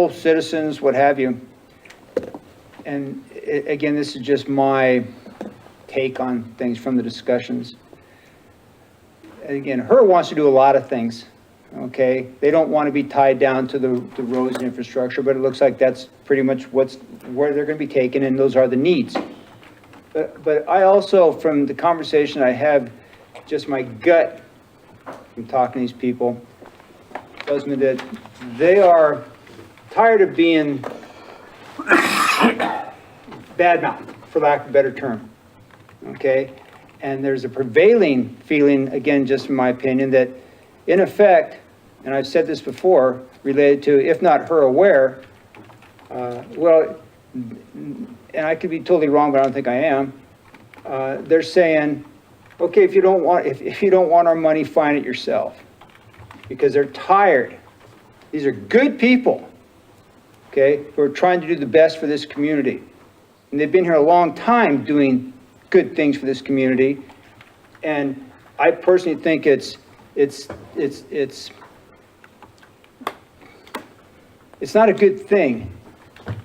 citizens, what have you. And again, this is just my take on things from the discussions. Again, her wants to do a lot of things. Okay, they don't want to be tied down to the roads and infrastructure, but it looks like that's pretty much where they're going to be taken, and those are the needs. But I also, from the conversation I have, just my gut from talking to these people, tells me that they are tired of being badmouthed, for lack of a better term. Okay, and there's a prevailing feeling, again, just in my opinion, that in effect, and I've said this before, related to, if not her aware, well, and I could be totally wrong, but I don't think I am. They're saying, okay, if you don't want our money, find it yourself, because they're tired. These are good people, okay, who are trying to do the best for this community, and they've been here a long time doing good things for this community, and I personally think it's not a good thing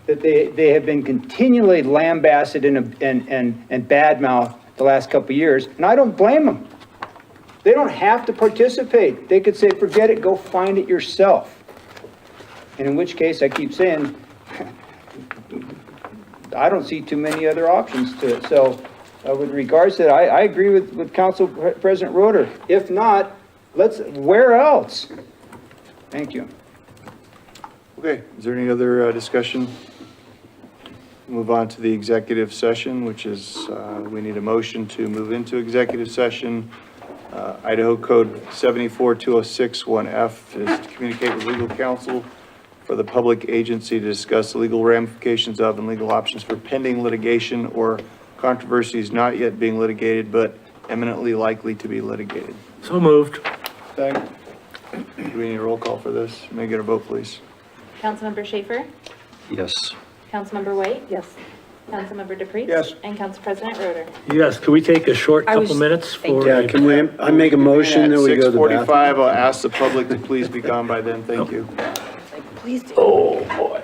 that they have been continually lambasted and badmouthed the last couple of years, and I don't blame them. They don't have to participate. They could say, forget it, go find it yourself. And in which case, I keep saying, I don't see too many other options to it. So with regards to that, I agree with Council President Roeder. If not, where else? Thank you. Okay, is there any other discussion? Move on to the executive session, which is, we need a motion to move into executive session Idaho Code 742061F is to communicate with legal counsel for the public agency to discuss the legal ramifications of and legal options for pending litigation or controversies not yet being litigated but eminently likely to be litigated. So moved. Do we need a roll call for this? May I get a vote, please? Councilmember Schaefer? Yes. Councilmember White? Yes. Councilmember DePreez? Yes. And Council President Roder? Yes, could we take a short I was- couple minutes for? Yeah, can we, I make a motion that we go to the bathroom? 6:45, I'll ask the public to please be gone by then. Thank you. Please do. Oh, boy.